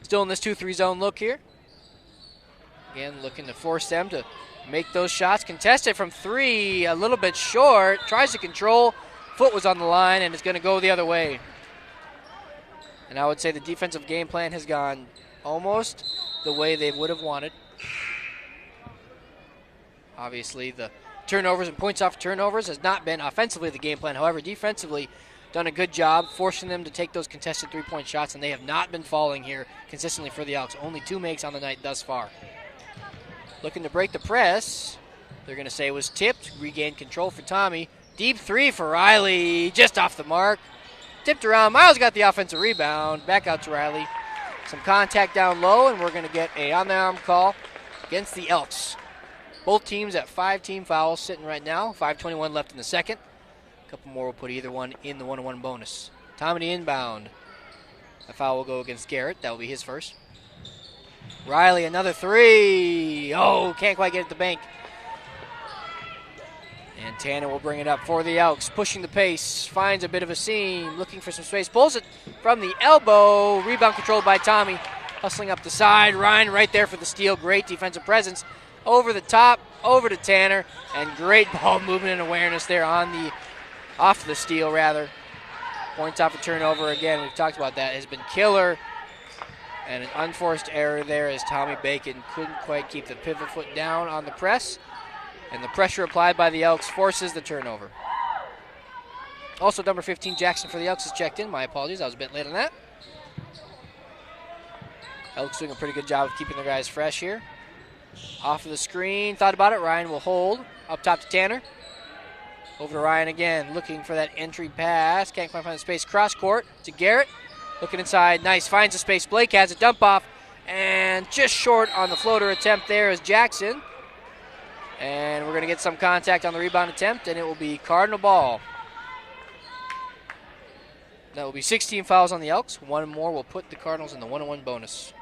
E: Still in this 2-3 zone look here. Again, looking to force them to make those shots. Contested from three, a little bit short. Tries to control. Foot was on the line, and it's going to go the other way. And I would say the defensive game plan has gone almost the way they would have wanted. Obviously, the turnovers and points off turnovers has not been offensively the game plan. However, defensively, done a good job forcing them to take those contested three-point shots, and they have not been falling here consistently for the Elks. Only 2 makes on the night thus far. Looking to break the press. They're going to say it was tipped. Regained control for Tommy. Deep three for Riley. Just off the mark. Tipped around. Miles got the offensive rebound. Back out to Riley. Some contact down low, and we're going to get a on-the-arm call against the Elks. Both teams at 5 team fouls sitting right now. 5:21 left in the second. A couple more will put either one in the 1-1 bonus. Tommy inbound. A foul will go against Garrett. That will be his first. Riley, another three. Oh, can't quite get at the bank. And Tanner will bring it up for the Elks. Pushing the pace. Finds a bit of a seam. Looking for some space. Pulls it from the elbow. Rebound controlled by Tommy. Hustling up the side. Ryan right there for the steal. Great defensive presence. Over the top. Over to Tanner. And great ball movement and awareness there on the off the steal, rather. Points off a turnover again. We've talked about that. Has been killer. And an unforced error there as Tommy Bacon couldn't quite keep the pivot foot down on the press. And the pressure applied by the Elks forces the turnover. Also, number 15, Jackson for the Elks, is checked in. My apologies, I was a bit late on that. Elks doing a pretty good job of keeping their guys fresh here. Off of the screen, thought about it. Ryan will hold. Up top to Tanner. Over to Ryan again, looking for that entry pass. Can't quite find the space. Cross court to Garrett. Looking inside, nice, finds the space. Blake has a dump off, and just short on the floater attempt there is Jackson. And we're going to get some contact on the rebound attempt, and it will be Cardinal ball. That will be 16 fouls on the Elks. One more will put the Cardinals in the 1-1 bonus.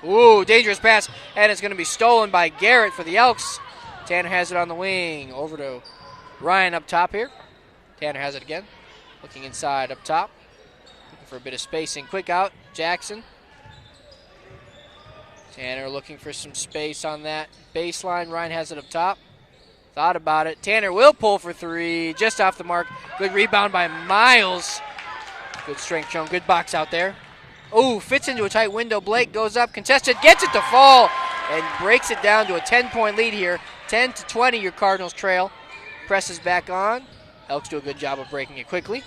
E: Ooh, dangerous pass, and it's going to be stolen by Garrett for the Elks. Tanner has it on the wing. Over to Ryan up top here. Tanner has it again. Looking inside up top. Looking for a bit of spacing. Quick out, Jackson. Tanner looking for some space on that baseline. Ryan has it up top. Thought about it. Tanner will pull for three. Just off the mark. Good rebound by Miles. Good strength shown. Good box out there. Oh, fits into a tight window. Blake goes up. Contested. Gets it to fall. And breaks it down to a 10-point lead here. 10-20 your Cardinals trail. Presses back on. Elks do a good job of breaking it quickly.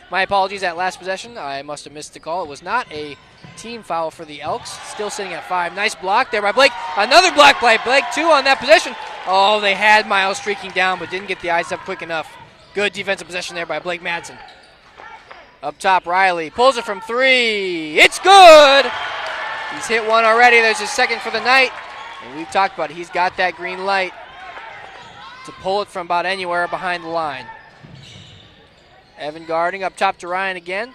E: My apologies, that last possession. I must have missed the call. It was not a team foul for the Elks. Still sitting at 5. Nice block there by Blake. Another block by Blake, 2 on that possession. Oh, they had Miles streaking down, but didn't get the eyes up quick enough. Good defensive possession there by Blake Madsen. Up top, Riley pulls it from 3. It's good! He's hit one already. There's his second for the night. And we've talked about it. He's got that green light to pull it from about anywhere behind the line. Evan guarding up top to Ryan again.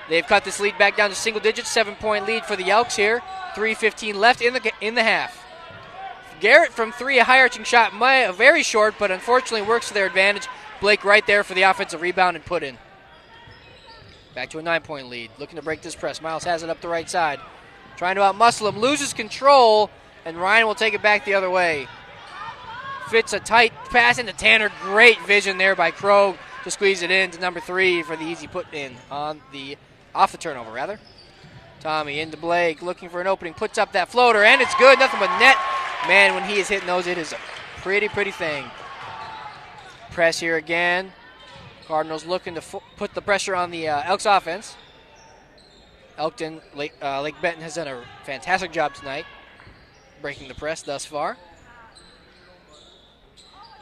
E: They've cut this lead back down to single digits. 7-point lead for the Elks here. 3:15 left in the half. Garrett from three, a high arching shot, very short, but unfortunately works to their advantage. Blake right there for the offensive rebound and put in. Back to a 9-point lead. Looking to break this press. Miles has it up the right side. Trying to outmuscle him. Loses control, and Ryan will take it back the other way. Fits a tight pass into Tanner. Great vision there by Krogh to squeeze it in to number 3 for the easy put in off the turnover, rather. Tommy into Blake, looking for an opening, puts up that floater, and it's good. Nothing but net. Man, when he is hitting those, it is a pretty thing. Press here again. Cardinals looking to put the pressure on the Elks offense. Elkton, Lake Benton has done a fantastic job tonight breaking the press thus far.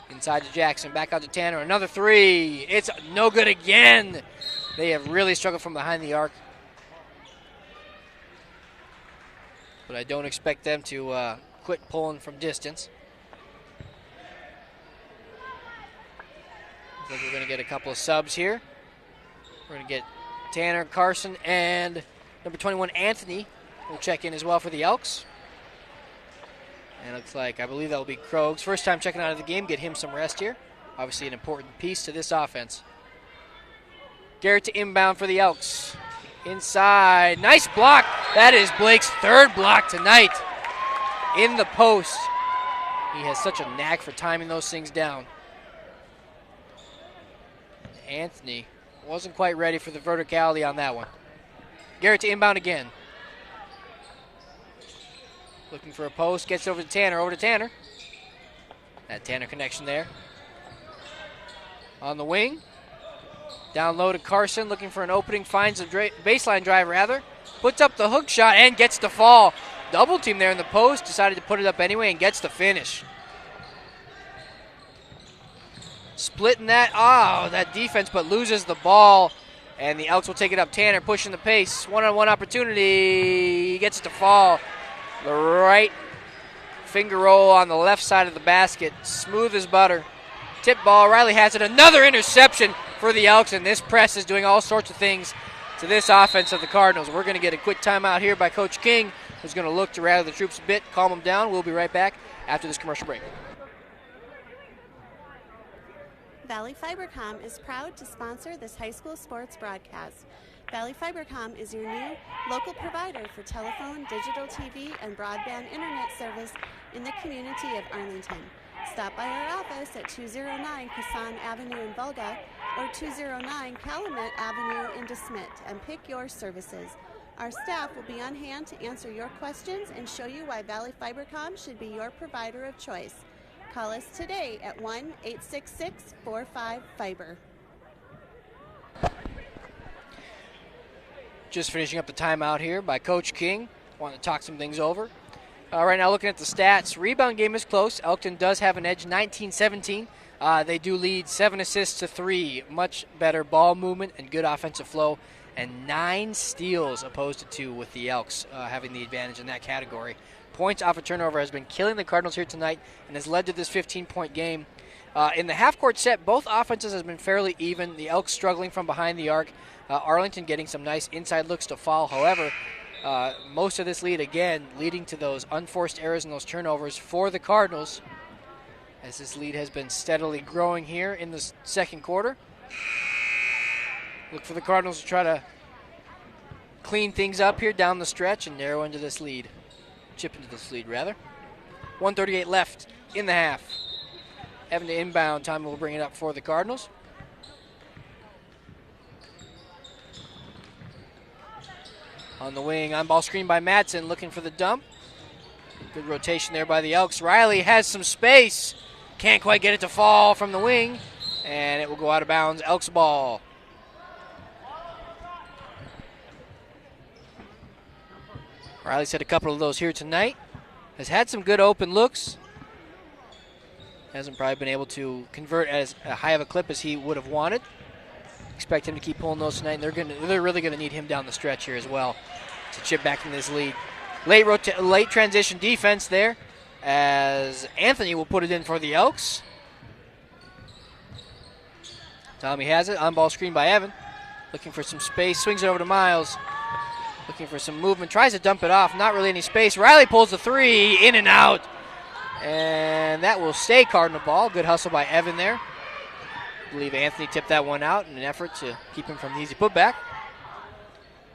E: Inside to Jackson, back out to Tanner. Another 3. It's no good again. They have really struggled from behind the arc. But I don't expect them to quit pulling from distance. I think we're going to get a couple of subs here. We're going to get Tanner, Carson, and number 21, Anthony, will check in as well for the Elks. And it looks like, I believe that will be Krogh's first time checking out of the game. Get him some rest here. Obviously an important piece to this offense. Garrett to inbound for the Elks. Inside. Nice block. That is Blake's third block tonight in the post. He has such a knack for timing those things down. Anthony wasn't quite ready for the verticality on that one. Garrett to inbound again. Looking for a post, gets over to Tanner, That Tanner connection there. On the wing. Down low to Carson, looking for an opening, finds a baseline drive rather. Puts up the hook shot and gets the fall. Double team there in the post, decided to put it up anyway and gets the finish. Splitting that defense, but loses the ball. And the Elks will take it up. Tanner pushing the pace. One-on-one opportunity. He gets it to fall. The right finger roll on the left side of the basket. Smooth as butter. Tip ball. Riley has it. Another interception for the Elks. And this press is doing all sorts of things to this offense of the Cardinals. We're going to get a quick timeout here by Coach King, who's going to look to rally the troops a bit, calm them down. We'll be right back after this commercial break.
A: Valley Fibercom is proud to sponsor this high school sports broadcast. Valley Fibercom is your new local provider for telephone, digital TV, and broadband internet service in the community of Arlington. Stop by our office at 209 Kassan Avenue in Volga or 209 Calumet Avenue in DeSmet and pick your services. Our staff will be on hand to answer your questions and show you why Valley Fibercom should be your provider of choice. Call us today at 1-866-45-FIBER.
E: Just finishing up the timeout here by Coach King. Want to talk some things over. Right now looking at the stats. Rebound game is close. Elkton does have an edge, 19-17. They do lead 7 assists to 3. Much better ball movement and good offensive flow. And 9 steals opposed to 2 with the Elks having the advantage in that category. Points off a turnover has been killing the Cardinals here tonight and has led to this 15-point game. In the half-court set, both offenses have been fairly even. The Elks struggling from behind the arc. Arlington getting some nice inside looks to foul. However, most of this lead, again, leading to those unforced errors and those turnovers for the Cardinals, as this lead has been steadily growing here in the second quarter. Look for the Cardinals to try to clean things up here down the stretch and narrow into this lead. Chip into this lead, rather. 1:38 left in the half. Evan to inbound. Time will bring it up for the Cardinals. On the wing, on ball screen by Madsen, looking for the dump. Good rotation there by the Elks. Riley has some space. Can't quite get it to fall from the wing. And it will go out of bounds. Elks ball. Riley's had a couple of those here tonight. Has had some good open looks. Hasn't probably been able to convert as high of a clip as he would have wanted. Expect him to keep pulling those tonight. And they're really going to need him down the stretch here as well to chip back in this lead. Late transition defense there as Anthony will put it in for the Elks. Tommy has it. On-ball screen by Evan. Looking for some space. Swings it over to Miles. Looking for some movement. Tries to dump it off. Not really any space. Riley pulls the three. In and out. And that will stay Cardinal ball. Good hustle by Evan there. I believe Anthony tipped that one out in an effort to keep him from the easy putback.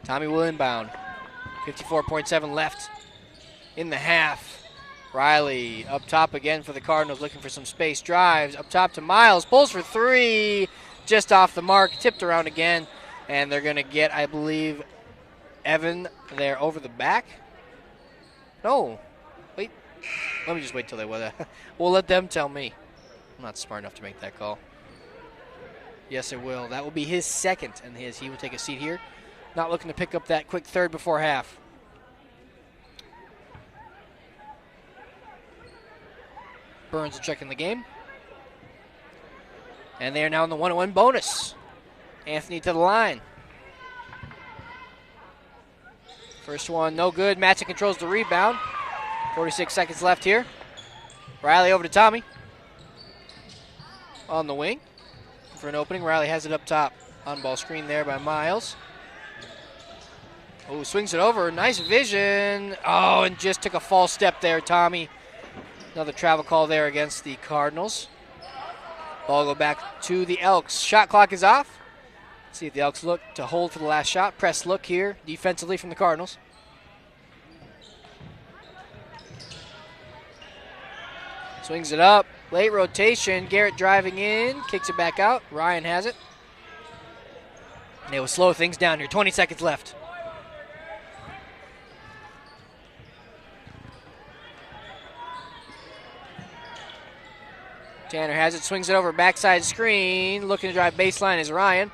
E: Tommy will inbound. 54.7 left in the half. Riley up top again for the Cardinals, looking for some space. Drives up top to Miles. Pulls for three. Just off the mark. Tipped around again. And they're going to get, I believe, Evan there over the back. No. Wait. Let me just wait till they weather. We'll let them tell me. I'm not smart enough to make that call. Yes, it will. That will be his second, and he will take a seat here. Not looking to pick up that quick third before half. Burns will check in the game. And they are now in the 1-1 bonus. Anthony to the line. First one, no good. Matson controls the rebound. 46 seconds left here. Riley over to Tommy. On the wing. For an opening, Riley has it up top. On-ball screen there by Miles. Oh, swings it over. Nice vision. Oh, and just took a false step there, Tommy. Another travel call there against the Cardinals. Ball go back to the Elks. Shot clock is off. See if the Elks look to hold for the last shot. Press look here defensively from the Cardinals. Swings it up. Late rotation. Garrett driving in. Kicks it back out. Ryan has it. And they will slow things down here. 20 seconds left. Tanner has it. Swings it over. Backside screen. Looking to drive baseline is Ryan.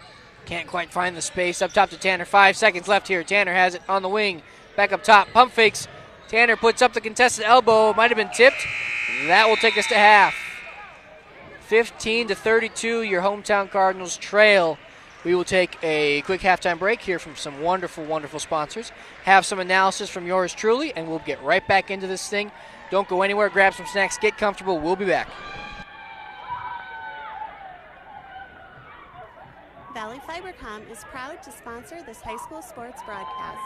E: Can't quite find the space. Up top to Tanner. 5 seconds left here. Tanner has it on the wing. Back up top. Pump fakes. Tanner puts up the contested elbow. Might have been tipped. That will take us to half. 15-32, your hometown Cardinals trail. We will take a quick halftime break here from some wonderful, wonderful sponsors. Have some analysis from yours truly, and we'll get right back into this thing. Don't go anywhere. Grab some snacks. Get comfortable. We'll be back.
A: Valley Fibercom is proud to sponsor this high school sports broadcast.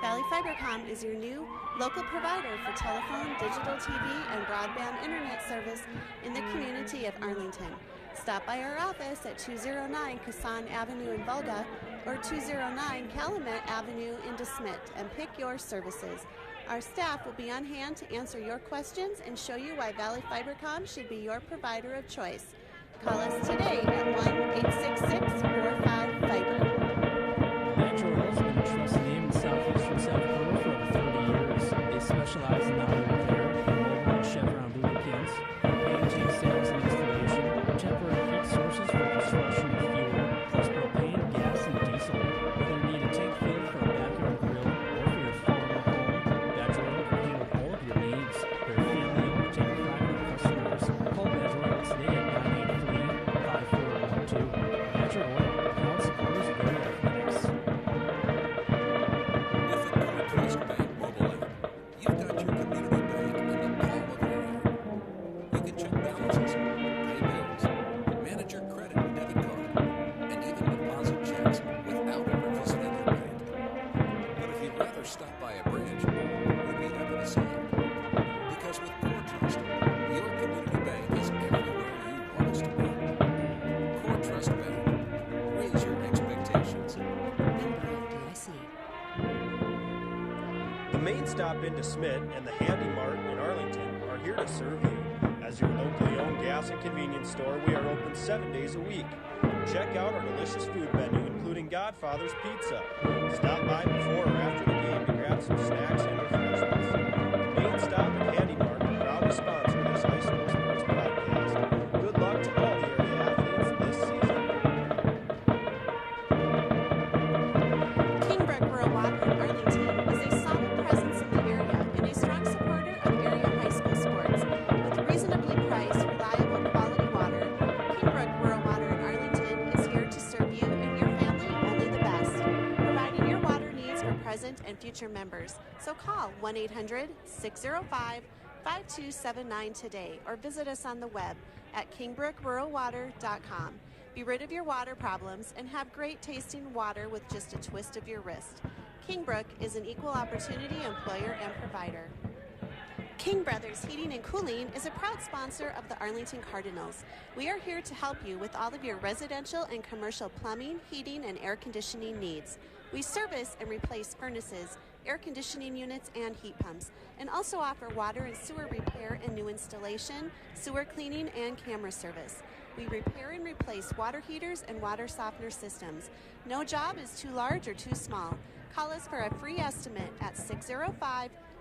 A: Valley Fibercom is your new local provider for telephone, digital TV, and broadband internet service in the community of Arlington. Stop by our office at 209 Kassan Avenue in Volga or 209 Calumet Avenue in DeSmet and pick your services. Our staff will be on hand to answer your questions and show you why Valley Fibercom should be your provider of choice. Call us today at 1-866-45-FIBER.
B: Metro has been a trusted name in southeastern South Dakota for over 30 years. They specialize in auto repair, mobile and Chevron lubricants, propane tank sales and installation, temporary heat sources for construction and fuel, plus propane, gas, and diesel. Whether you need a tank filled for a backyard grill or for your farm or home, Metro can handle all of your needs. They're family-owned, taking pride in their customers. Call Metro today at 983-5412. Metro Oil, proud supporters of your athletics.
D: With the Core Trust Bank mobile app, you've got your community bank in the palm of your hand. You can check balances, pay bills, manage your credit and debit card, and even deposit checks without ever visiting your bank. But if you'd rather stop by a branch, we'd be happy to see you. Because with Core Trust, your community bank is everywhere you want us to be. Core Trust Bank. Raise your expectations.
C: The Main Stop in DeSmet and the Handy Mart in Arlington are here to serve you. As your locally owned gas and convenience store, we are open 7 days a week. Check out our delicious food menu, including Godfather's Pizza. Stop by before or after the game to grab some snacks and refreshments. The Main Stop and Handy Mart are proud to sponsor this high school sports podcast. Good luck to all the area athletes this season.
A: Kingbrook Rural Water in Arlington is a solid presence in the area and a strong supporter of area high school sports. With reasonably priced, reliable, quality water, Kingbrook Rural Water in Arlington is here to serve you and your family only the best, providing your water needs for present and future members. So call 1-800-605-5555 5279 today or visit us on the web at kingbrookruralwater.com. Be rid of your water problems and have great tasting water with just a twist of your wrist. Kingbrook is an equal opportunity employer and provider. King Brothers Heating and Cooling is a proud sponsor of the Arlington Cardinals. We are here to help you with all of your residential and commercial plumbing, heating, and air conditioning needs. We service and replace furnaces, air conditioning units, and heat pumps, and also offer water and sewer repair and new installation, sewer cleaning, and camera service. We repair and replace water heaters and water softener systems. No job is too large or too small. Call us for a free estimate at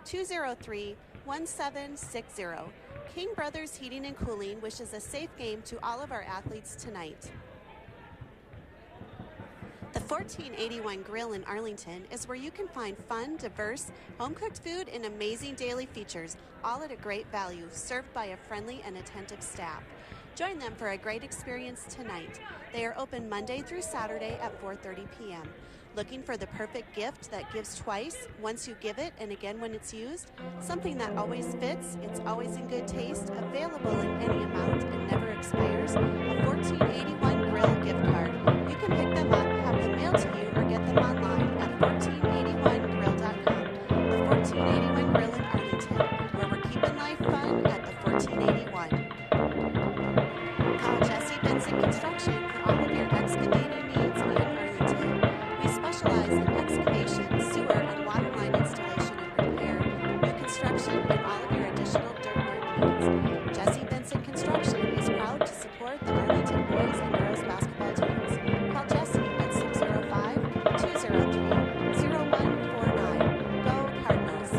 A: 605-203-1760. King Brothers Heating and Cooling wishes a safe game to all of our athletes tonight. The 1481 Grill in Arlington is where you can find fun, diverse, home-cooked food and amazing daily features, all at a great value, served by a friendly and attentive staff. Join them for a great experience tonight. They are open Monday through Saturday at 4:30 p.m. Looking for the perfect gift that gives twice, once you give it and again when it's used? Something that always fits, it's always in good taste, available in any amount and never expires? A 1481 Grill gift card. You can pick them up, have them mailed to you, or get them online at 1481grill.com. The 1481 Grill in Arlington, where we're keeping life fun at the 1481. Call Jesse Benson Construction for all of your excavating needs in Arlington. We specialize in excavation, sewer, and water line installation and repair, new construction, and all of your additional dirt work needs. Jesse Benson Construction is proud to support the Arlington boys and girls basketball teams. Call Jesse at 605-203-0149. Go Cardinals!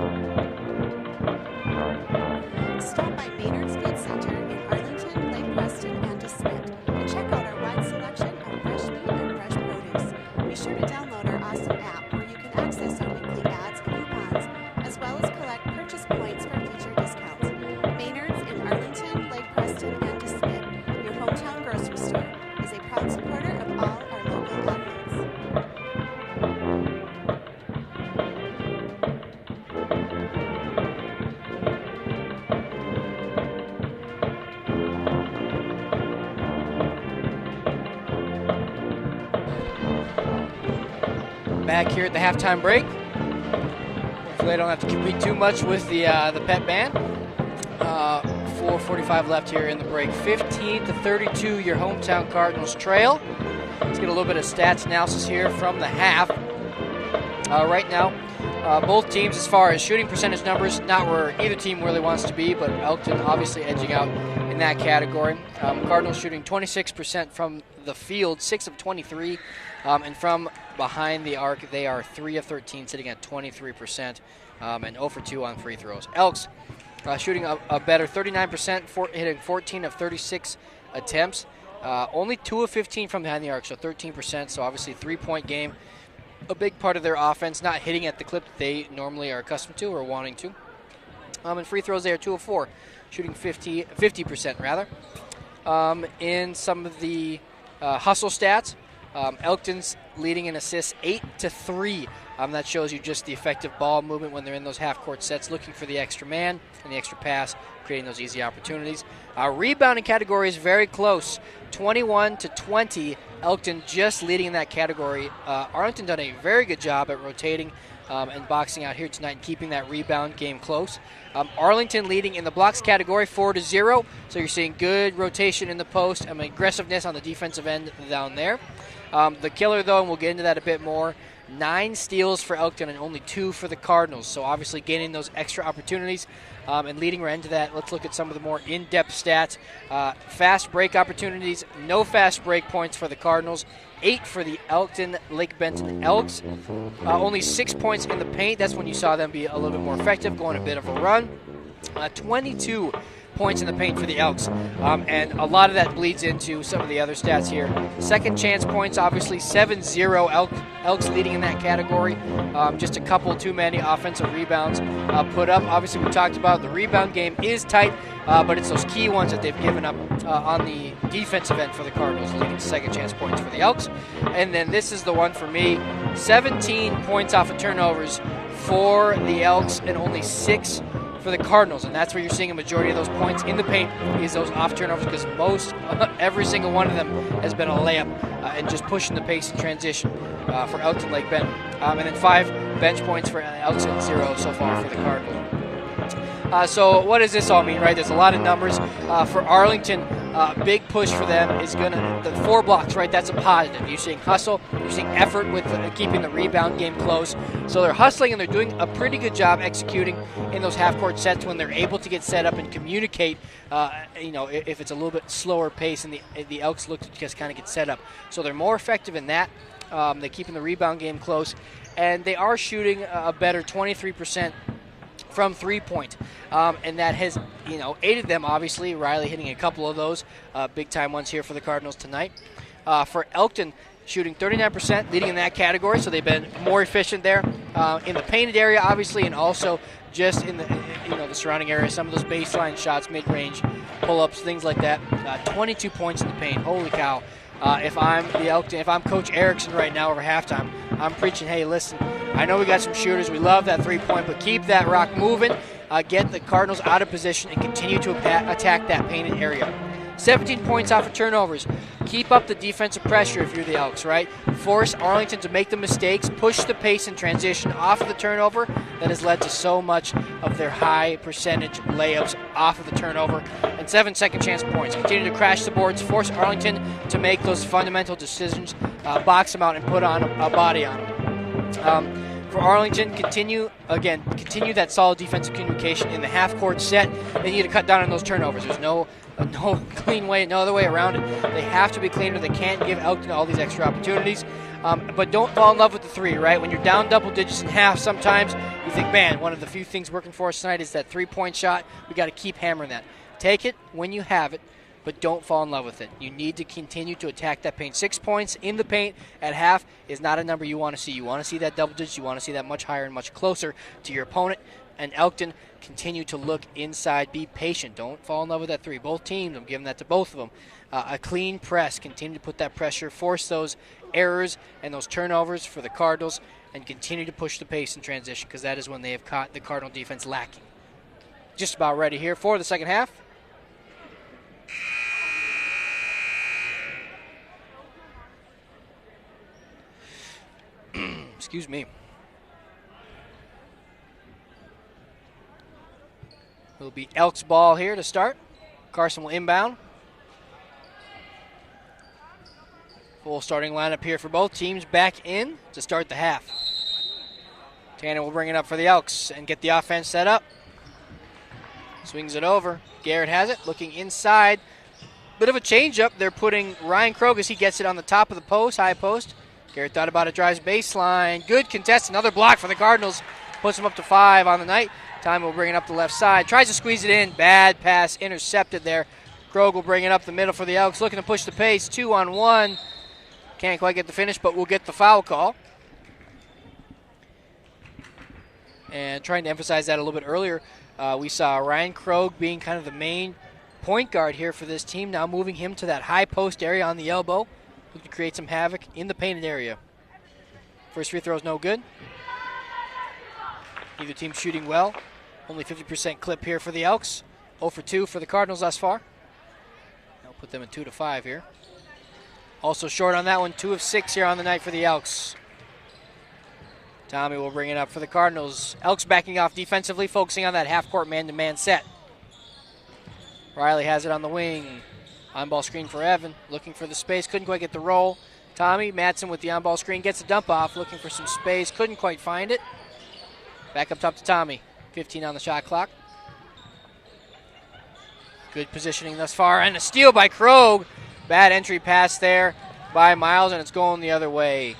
A: Stop by Maynard's Food Center in Arlington, Lake Preston, and DeSmit, and check out our wide selection of fresh meat and fresh produce. Be sure to download our awesome app where you can access our weekly ads and coupons, as well as collect purchase points for future discounts. Maynard's in Arlington, Lake Preston, and DeSmit, your hometown grocery store, is a proud supporter of all our local athletes.
E: Back here at the halftime break. Hopefully I don't have to compete too much with the pet band. 4:45 left here in the break. 15-32, your hometown Cardinals trail. Let's get a little bit of stats analysis here from the half. Right now, both teams, as far as shooting percentage numbers, not where either team really wants to be, but Elkton obviously edging out in that category. Cardinals shooting 26% from the field, 6 of 23, and from behind the arc, they are 3 of 13, sitting at 23%, and 0 for 2 on free throws. Elks shooting a better 39%, hitting 14 of 36 attempts, only 2 of 15 from behind the arc, so 13%, so obviously 3-point game. A big part of their offense, not hitting at the clip that they normally are accustomed to or wanting to. And free throws, they are 2 of 4, shooting 50% rather. In some of the hustle stats, Elkton's leading in assists 8-3. That shows you just the effective ball movement when they're in those half-court sets, looking for the extra man and the extra pass, creating those easy opportunities. Rebounding category is very close, 21-20. Elkton just leading in that category. Arlington done a very good job at rotating and boxing out here tonight and keeping that rebound game close. Arlington leading in the blocks category 4-0, so you're seeing good rotation in the post and aggressiveness on the defensive end down there. The killer, though, and we'll get into that a bit more, 9 steals for Elkton and only 2 for the Cardinals, so obviously gaining those extra opportunities and leading right into that. Let's look at some of the more in-depth stats. Fast break opportunities, no fast break points for the Cardinals, 8 for the Elkton Lake Benton Elks. Only 6 points in the paint. That's when you saw them be a little bit more effective, going a bit of a run. 22 points in the paint for the Elks. And a lot of that bleeds into some of the other stats here. Second chance points, obviously 7-0 Elks leading in that category. Just a couple too many offensive rebounds put up. Obviously, we talked about the rebound game is tight, but it's those key ones that they've given up on the defensive end for the Cardinals, leading to second chance points for the Elks. And then this is the one for me, 17 points off of turnovers for the Elks and only 6 for the Cardinals, and that's where you're seeing a majority of those points in the paint is those off turnovers, because every single one of them has been a layup and just pushing the pace in transition for Elkton Lake Benton. And then 5 bench points for Elkton, 0 so far for the Cardinals. So what does this all mean, right? There's a lot of numbers. For Arlington, big push for them is going to, the 4 blocks, right? That's a positive. You're seeing hustle. You're seeing effort with keeping the rebound game close. So they're hustling, and they're doing a pretty good job executing in those half-court sets when they're able to get set up and communicate, if it's a little bit slower pace and the Elks look to just kind of get set up. So they're more effective in that. They're keeping the rebound game close. And they are shooting a better 23% from 3-point, and that has aided them, obviously. Riley hitting a couple of those big time ones here for the Cardinals tonight. For Elkton, shooting 39%, leading in that category, so they've been more efficient there in the painted area, obviously, and also just in the surrounding area. Some of those baseline shots, mid-range pull-ups, things like that. 22 points in the paint. Holy cow! If I'm Coach Erickson right now over halftime, I'm preaching, hey, listen, I know we got some shooters. We love that 3-point, but keep that rock moving. Get the Cardinals out of position and continue to attack that painted area. 17 points off of turnovers. Keep up the defensive pressure if you're the Elks, right? Force Arlington to make the mistakes, push the pace and transition off of the turnover that has led to so much of their high percentage layups off of the turnover. And 7 second chance points. Continue to crash the boards, force Arlington to make those fundamental decisions, box them out and put on a body on them. For Arlington, continue that solid defensive communication in the half-court set. They need to cut down on those turnovers. There's no clean way, no other way around it. They have to be cleaner. They can't give Elkton all these extra opportunities. But don't fall in love with the 3, right? When you're down double digits in half, sometimes you think, man, one of the few things working for us tonight is that 3-point shot. We got to keep hammering that. Take it when you have it, but don't fall in love with it. You need to continue to attack that paint. 6 points in the paint at half is not a number you want to see. You want to see that double digits. You want to see that much higher and much closer to your opponent. And Elkton, continue to look inside. Be patient. Don't fall in love with that 3. Both teams, I'm giving that to both of them. A clean press. Continue to put that pressure. Force those errors and those turnovers for the Cardinals. And continue to push the pace in transition, because that is when they have caught the Cardinal defense lacking. Just about ready here for the second half. Excuse me. It'll be Elks ball here to start. Carson will inbound. Full starting lineup here for both teams back in to start the half. Tanner will bring it up for the Elks and get the offense set up. Swings it over. Garrett has it, looking inside. Bit of a change-up. They're putting Ryan Krogh as he gets it on the top of the post, high post. Garrett thought about it, drives baseline. Good contest, another block for the Cardinals. Puts them up to 5 on the night. Time will bring it up the left side. Tries to squeeze it in. Bad pass, intercepted there. Krogh will bring it up the middle for the Elks. Looking to push the pace, 2-on-1. Can't quite get the finish, but we'll get the foul call. And trying to emphasize that a little bit earlier, we saw Ryan Krogh being kind of the main point guard here for this team. Now moving him to that high post area on the elbow. Looking to create some havoc in the painted area. First free throw is no good. Neither team shooting well. Only 50% clip here for the Elks. 0 for 2 for the Cardinals thus far. I'll put them at 2-5 here. Also short on that one, 2 of 6 here on the night for the Elks. Tommy will bring it up for the Cardinals. Elks backing off defensively, focusing on that half-court man-to-man set. Riley has it on the wing. On-ball screen for Evan, looking for the space, couldn't quite get the roll. Tommy, Madsen with the on-ball screen, gets a dump off, looking for some space, couldn't quite find it. Back up top to Tommy, 15 on the shot clock. Good positioning thus far, and a steal by Krogh. Bad entry pass there by Miles, and it's going the other way.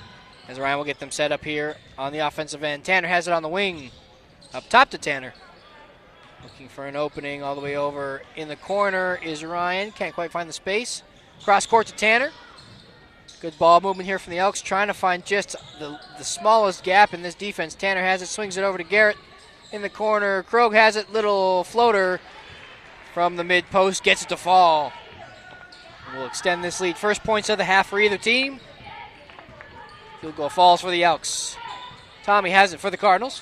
E: As Ryan will get them set up here on the offensive end. Tanner has it on the wing. Up top to Tanner. Looking for an opening all the way over in the corner is Ryan. Can't quite find the space. Cross court to Tanner. Good ball movement here from the Elks. Trying to find just the smallest gap in this defense. Tanner has it. Swings it over to Garrett in the corner. Krogh has it. Little floater from the mid post. Gets it to fall. We'll extend this lead. First points of the half for either team. Field goal falls for the Elks. Tommy has it for the Cardinals.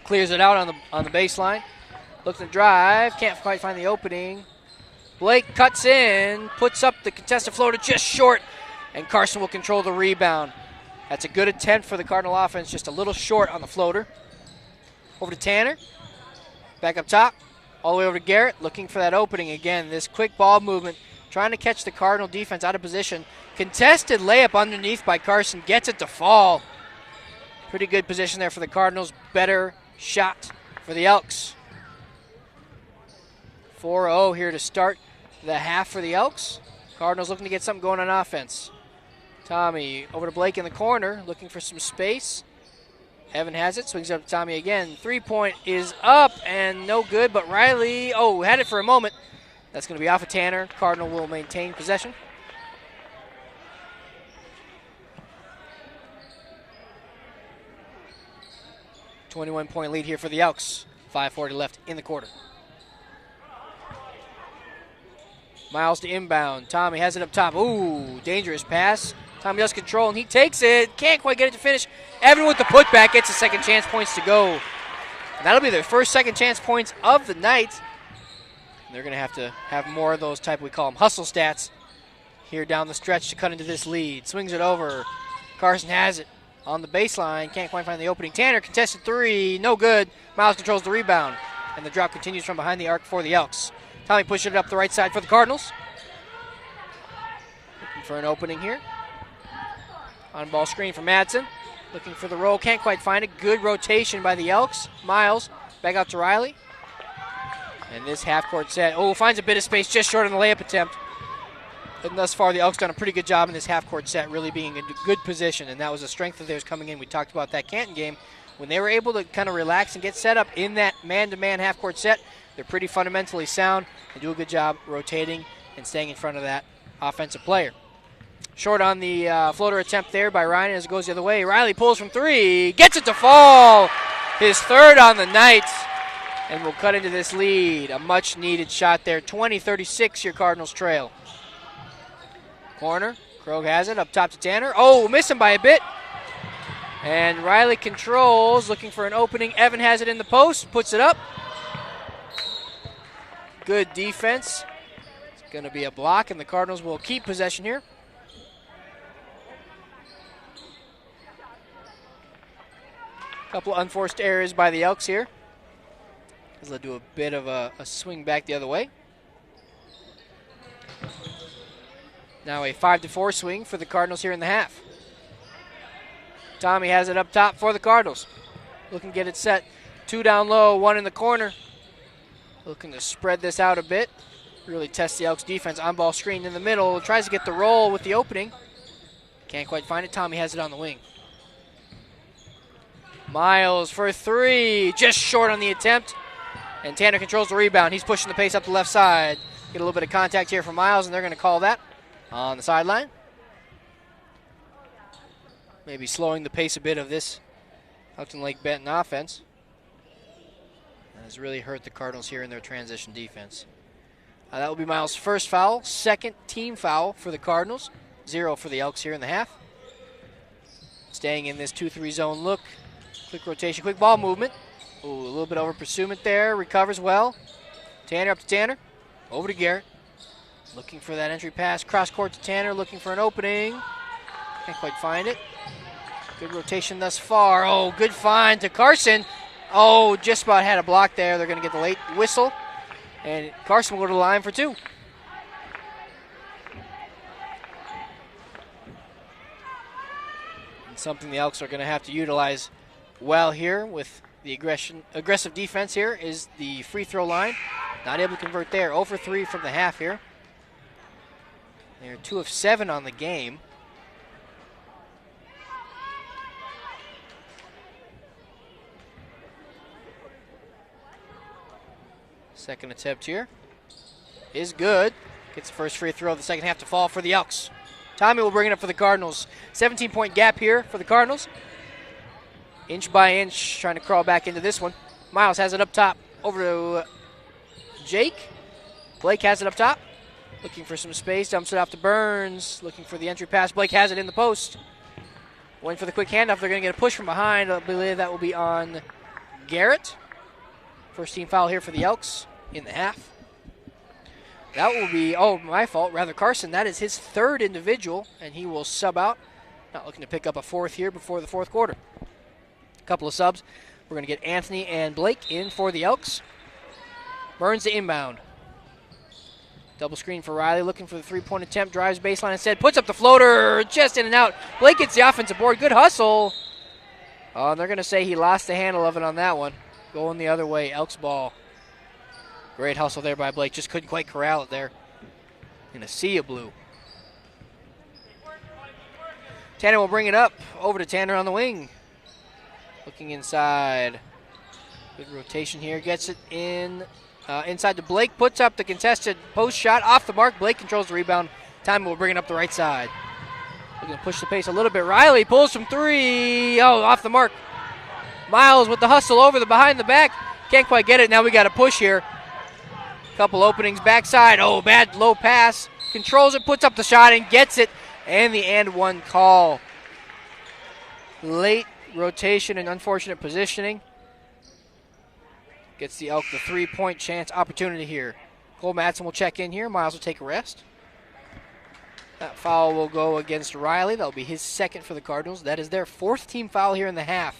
E: Clears it out on the baseline. Looks to drive. Can't quite find the opening. Blake cuts in. Puts up the contested floater just short. And Carson will control the rebound. That's a good attempt for the Cardinal offense. Just a little short on the floater. Over to Tanner. Back up top. All the way over to Garrett. Looking for that opening again. This quick ball movement. Trying to catch the Cardinal defense out of position. Contested layup underneath by Carson. Gets it to fall. Pretty good position there for the Cardinals. Better shot for the Elks. 4-0 here to start the half for the Elks. Cardinals looking to get something going on offense. Tommy over to Blake in the corner. Looking for some space. Evan has it. Swings it up to Tommy again. 3-point is up and no good. But Riley, had it for a moment. That's going to be off of Tanner. Cardinal will maintain possession. .21 lead here for the Elks. 5:40 left in the quarter. Miles to inbound. Tommy has it up top. Ooh, dangerous pass. Tommy does control, and he takes it. Can't quite get it to finish. Evan with the putback gets a second chance points to go. And that'll be their first second chance points of the night. And they're going to have more of those type, we call them hustle stats, here down the stretch to cut into this lead. Swings it over. Carson has it on the baseline. Can't quite find the opening. Tanner contested three. No good. Miles controls the rebound. And the drop continues from behind the arc for the Elks. Tommy pushing it up the right side for the Cardinals. Looking for an opening here. On ball screen for Madsen. Looking for the roll. Can't quite find it. Good rotation by the Elks. Miles back out to Riley. And this half-court set. Finds a bit of space just short on the layup attempt. And thus far, the Elks done a pretty good job in this half-court set, really being in a good position. And that was a strength of theirs coming in. We talked about that Canton game. When they were able to kind of relax and get set up in that man-to-man half-court set, they're pretty fundamentally sound and do a good job rotating and staying in front of that offensive player. Short on the floater attempt there by Ryan as it goes the other way. Riley pulls from three. Gets it to fall. His third on the night. And we'll cut into this lead. A much-needed shot there. 20-36, your Cardinals trail. Corner. Krogh has it. Up top to Tanner. Miss him by a bit. And Riley controls. Looking for an opening. Evan has it in the post. Puts it up. Good defense. It's going to be a block, and the Cardinals will keep possession here. Couple of unforced errors by the Elks here. As they'll do a bit of a swing back the other way. Now a 5-4 swing for the Cardinals here in the half. Tommy has it up top for the Cardinals. Looking to get it set. Two down low, one in the corner. Looking to spread this out a bit. Really test the Elks defense. On ball screen in the middle. Tries to get the roll with the opening. Can't quite find it. Tommy has it on the wing. Miles for three. Just short on the attempt. And Tanner controls the rebound. He's pushing the pace up the left side. Get a little bit of contact here from Miles, and they're going to call that on the sideline. Maybe slowing the pace a bit of this Elkton Lake Benton offense. That has really hurt the Cardinals here in their transition defense. That will be Miles' first foul. Second team foul for the Cardinals. 0 for the Elks here in the half. Staying in this 2-3 zone look. Quick rotation, quick ball movement. A little bit over pursuit there. Recovers well. Tanner up to Tanner. Over to Garrett. Looking for that entry pass. Cross court to Tanner. Looking for an opening. Can't quite find it. Good rotation thus far. Good find to Carson. Just about had a block there. They're going to get the late whistle. And Carson will go to the line for two. And something the Elks are going to have to utilize well here with the aggressive defense here is the free throw line. Not able to convert there. 0 for 3 from the half here. They're 2 of 7 on the game. Second attempt here is good. Gets the first free throw of the second half to fall for the Elks. Tommy will bring it up for the Cardinals. 17-point gap here for the Cardinals. Inch by inch, trying to crawl back into this one. Miles has it up top. Over to Jake. Blake has it up top. Looking for some space. Dumps it off to Burns. Looking for the entry pass. Blake has it in the post. Waiting for the quick handoff. They're going to get a push from behind. I believe that will be on Garrett. First team foul here for the Elks in the half. That will be, my fault, rather Carson. That is his third individual, and he will sub out. Not looking to pick up a fourth here before the fourth quarter. A couple of subs. We're going to get Anthony and Blake in for the Elks. Burns the inbound. Double screen for Riley, looking for the three-point attempt. Drives baseline instead, puts up the floater, just in and out. Blake gets the offensive board. Good hustle. Oh, they're going to say he lost the handle of it on that one. Going the other way, Elks ball. Great hustle there by Blake. Just couldn't quite corral it there in a sea of blue. Tanner will bring it up. Over to Tanner on the wing. Looking inside. Good rotation here. Gets it in inside to Blake. Puts up the contested post shot. Off the mark. Blake controls the rebound. Time will bring it up the right side. Looking to push the pace a little bit. Riley pulls from three. Oh, off the mark. Miles with the hustle over the behind the back. Can't quite get it. Now we got a push here. Couple openings backside. Oh, bad low pass. Controls it, puts up the shot, and gets it. And the and one call. Late rotation and unfortunate positioning. Gets the Elk the three-point chance opportunity here. Cole Madsen will check in here. Miles will take a rest. That foul will go against Riley. That'll be his second for the Cardinals. That is their fourth team foul here in the half.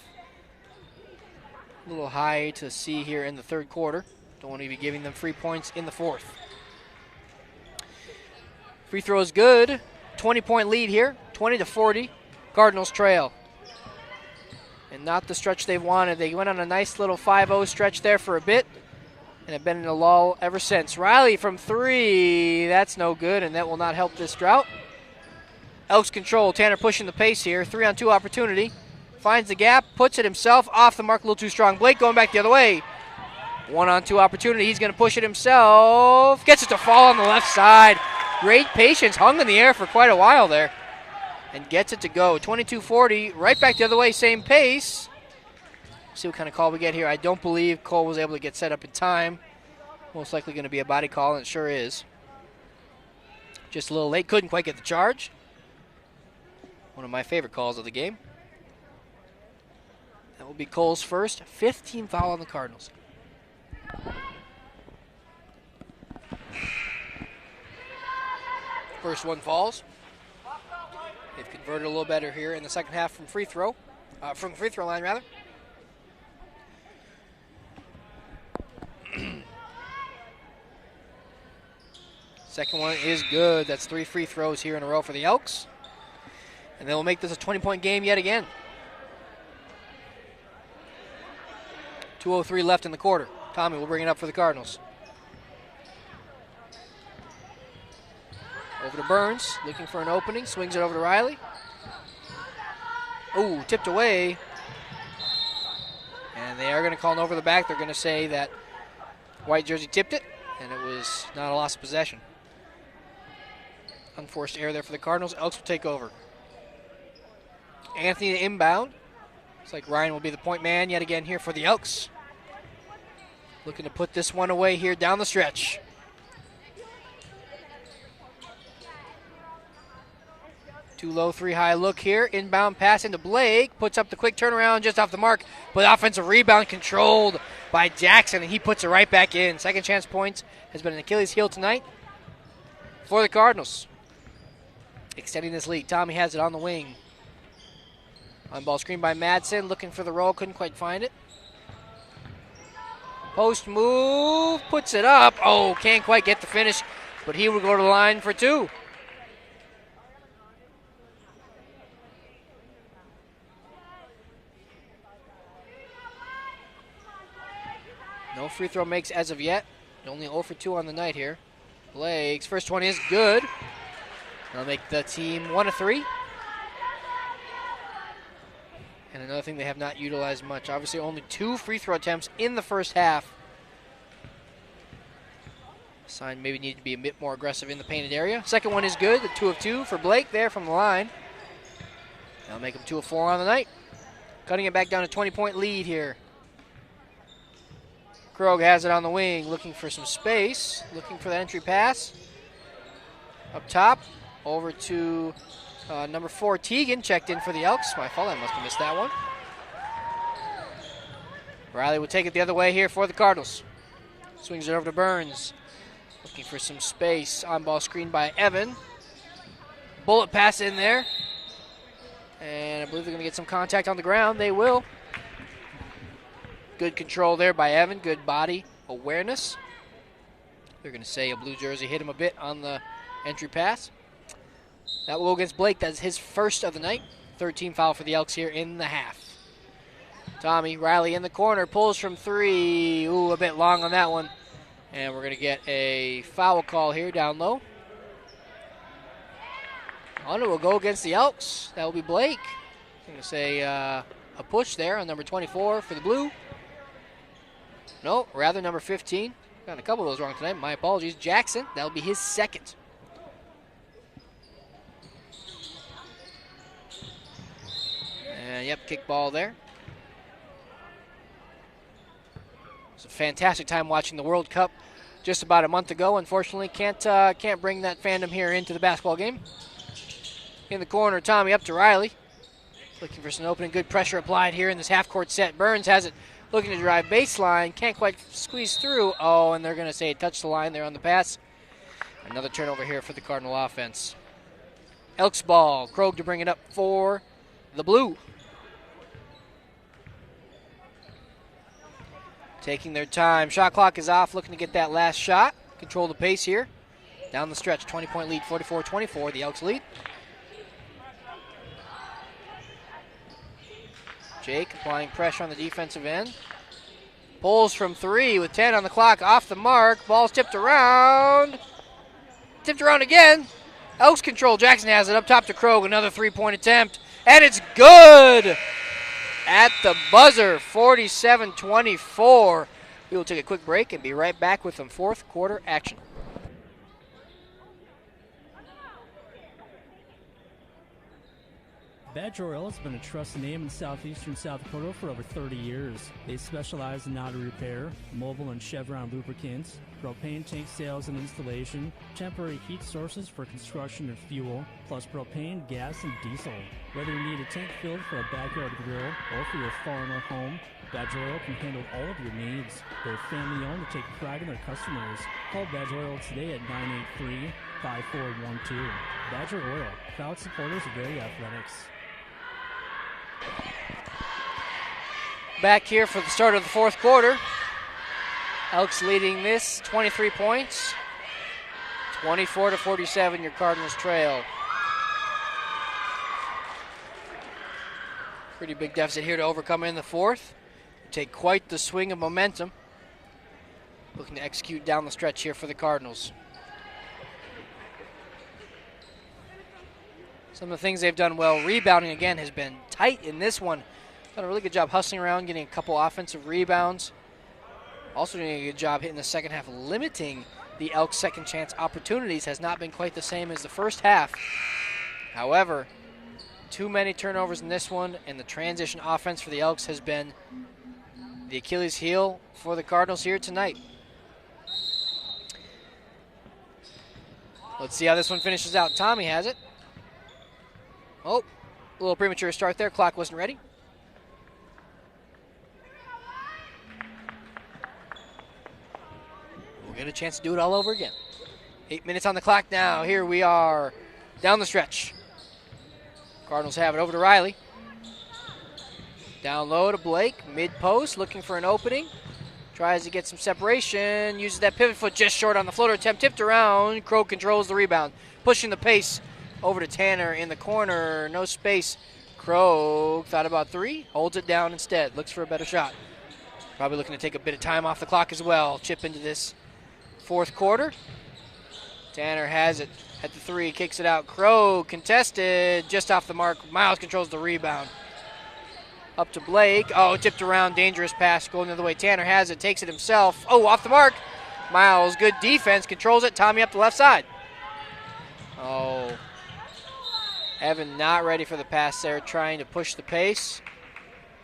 E: A little high to see here in the third quarter. Don't want to be giving them free points in the fourth. Free throw is good. 20-point lead here, 20-40. Cardinals trail. And not the stretch they've wanted. They went on a nice little 5-0 stretch there for a bit and have been in a lull ever since. Riley from three. That's no good, and that will not help this drought. Elks control. Tanner pushing the pace here. 3-on-2 opportunity. Finds the gap, puts it himself. Off the mark, a little too strong. Blake going back the other way. 1-on-2 opportunity. He's going to push it himself. Gets it to fall on the left side. Great patience. Hung in the air for quite a while there. And gets it to go. 22-40. Right back the other way. Same pace. See what kind of call we get here. I don't believe Cole was able to get set up in time. Most likely going to be a body call, and it sure is. Just a little late. Couldn't quite get the charge. One of my favorite calls of the game. That will be Cole's first. Fifth team foul on the Cardinals. First one falls. They've converted a little better here in the second half from free throw line rather. Second one is good. That's 3 free throws here in a row for the Elks. And they will make this a 20-point game yet again. 2:03 left in the quarter. Tommy will bring it up for the Cardinals. Over to Burns, looking for an opening. Swings it over to Riley. Ooh, tipped away. And they are going to call an over the back. They're going to say that white jersey tipped it, and it was not a loss of possession. Unforced error there for the Cardinals. Elks will take over. Anthony to inbound. Looks like Ryan will be the point man yet again here for the Elks. Looking to put this one away here down the stretch. Too low, 3 high look here. Inbound pass into Blake. Puts up the quick turnaround just off the mark. But offensive rebound controlled by Jackson, and he puts it right back in. Second chance points has been an Achilles heel tonight for the Cardinals. Extending this lead. Tommy has it on the wing. On ball screen by Madsen. Looking for the roll. Couldn't quite find it. Post move. Puts it up. Oh, can't quite get the finish. But he will go to the line for 2. No free throw makes as of yet. Only 0 for 2 on the night here. Blake's first one is good. That'll make the team 1 of 3. And another thing they have not utilized much. Obviously only 2 free throw attempts in the first half. Sign maybe need to be a bit more aggressive in the painted area. Second one is good. The 2 of 2 for Blake there from the line. That'll make him 2 of 4 on the night. Cutting it back down to 20-point lead here. Krog has it on the wing, looking for some space, looking for the entry pass. Up top, over to number 4, Teagan, checked in for the Elks. My fault, I must have missed that one. Riley will take it the other way here for the Cardinals. Swings it over to Burns. Looking for some space. On ball screen by Evan. Bullet pass in there. And I believe they're going to get some contact on the ground. They will. Good control there by Evan. Good body awareness. They're going to say a blue jersey hit him a bit on the entry pass. That will go against Blake. That's his first of the night. 13 foul for the Elks here in the half. Tommy Riley in the corner. Pulls from three. Ooh, a bit long on that one. And we're going to get a foul call here down low. On it will go against the Elks. That will be Blake. I'm going to say a push there on number 24 for the blue. No, rather number 15. Got a couple of those wrong tonight. My apologies. Jackson. That will be his second. And, yep, kick ball there. It's a fantastic time watching the World Cup just about a month ago. Unfortunately, can't bring that fandom here into the basketball game. In the corner, Tommy up to Riley. Looking for some opening. Good pressure applied here in this half-court set. Burns has it. Looking to drive baseline. Can't quite squeeze through. Oh, and they're going to say touch the line there on the pass. Another turnover here for the Cardinal offense. Elks ball. Krogh to bring it up for the blue. Taking their time. Shot clock is off. Looking to get that last shot. Control the pace here. Down the stretch. 20-point lead. 44-24. The Elks lead. Jake applying pressure on the defensive end. Pulls from three with 10 on the clock. Off the mark. Ball's tipped around. Tipped around again. Elks control. Jackson has it up top to Krogh. Another three-point attempt. And it's good. At the buzzer. 47-24. We will take a quick break and be right back with some fourth quarter action.
B: Badger Oil has been a trusted name in southeastern South Dakota for over 30 years. They specialize in auto repair, mobile and Chevron lubricants, propane tank sales and installation, temporary heat sources for construction and fuel, plus propane, gas, and diesel. Whether you need a tank filled for a backyard grill or for your farm or home, Badger Oil can handle all of your needs. They're family-owned and take pride in their customers. Call Badger Oil today at 983-5412. Badger Oil, proud supporters of Area Athletics.
E: Back here for the start of the fourth quarter. Elks leading this 23 points. 24-47, your Cardinals trail. Pretty big deficit here to overcome in the fourth. Take quite the swing of momentum. Looking to execute down the stretch here for the Cardinals. Some of the things they've done well, rebounding again has been tight in this one. Done a really good job hustling around, getting a couple offensive rebounds. Also doing a good job hitting the second half, limiting the Elks' second chance opportunities. Has not been quite the same as the first half. However, too many turnovers in this one, and the transition offense for the Elks has been the Achilles heel for the Cardinals here tonight. Let's see how this one finishes out. Tommy has it. Oh, a little premature start there. Clock wasn't ready. We'll get a chance to do it all over again. 8 minutes on the clock now. Here we are down the stretch. Cardinals have it over to Riley. Down low to Blake. Mid-post, looking for an opening. Tries to get some separation. Uses that pivot foot just short on the floater attempt. Tipped around. Krogh controls the rebound. Pushing the pace. Over to Tanner in the corner. No space. Krogh thought about three. Holds it down instead. Looks for a better shot. Probably looking to take a bit of time off the clock as well. Chip into this fourth quarter. Tanner has it at the three. Kicks it out. Krogh contested. Just off the mark. Miles controls the rebound. Up to Blake. Oh, tipped around. Dangerous pass going the other way. Tanner has it. Takes it himself. Oh, off the mark. Miles, good defense. Controls it. Tommy up the left side. Oh. Evan not ready for the pass there, trying to push the pace.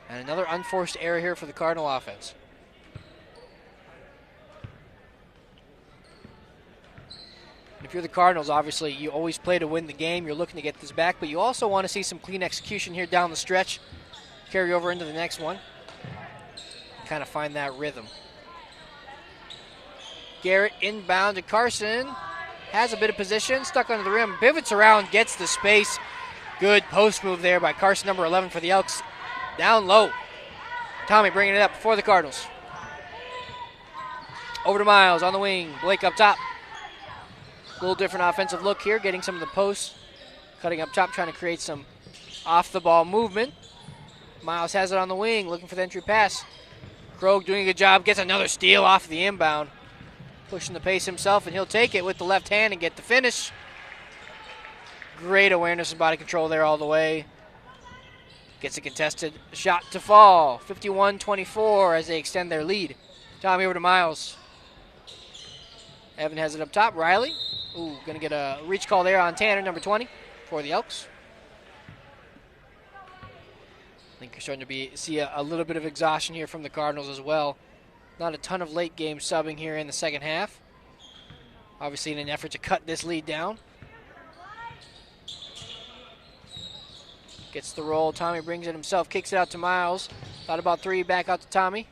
E: And another unforced error here for the Cardinal offense. If you're the Cardinals, obviously, you always play to win the game. You're looking to get this back, but you also want to see some clean execution here down the stretch. Carry over into the next one. kind of find that rhythm. Garrett inbound to Carson. Has a bit of position, stuck under the rim, pivots around, gets the space. Good post move there by Carson, number 11 for the Elks. Down low. Tommy bringing it up for the Cardinals. Over to Miles on the wing. Blake up top. A little different offensive look here, getting some of the posts. Cutting up top, trying to create some off-the-ball movement. Miles has it on the wing, looking for the entry pass. Krogh doing a good job, gets another steal off the inbound. Pushing the pace himself, and he'll take it with the left hand and get the finish. Great awareness and body control there all the way. Gets a contested shot to fall. 51-24 as they extend their lead. Tommy over to Miles. Evan has it up top. Riley. Ooh, going to get a reach call there on Tanner, number 20, for the Elks. I think you're starting to see a little bit of exhaustion here from the Cardinals as well. Not a ton of late game subbing here in the second half. Obviously in an effort to cut this lead down. Gets the roll. Tommy brings it himself. Kicks it out to Miles. Thought about three. Back out to Tommy.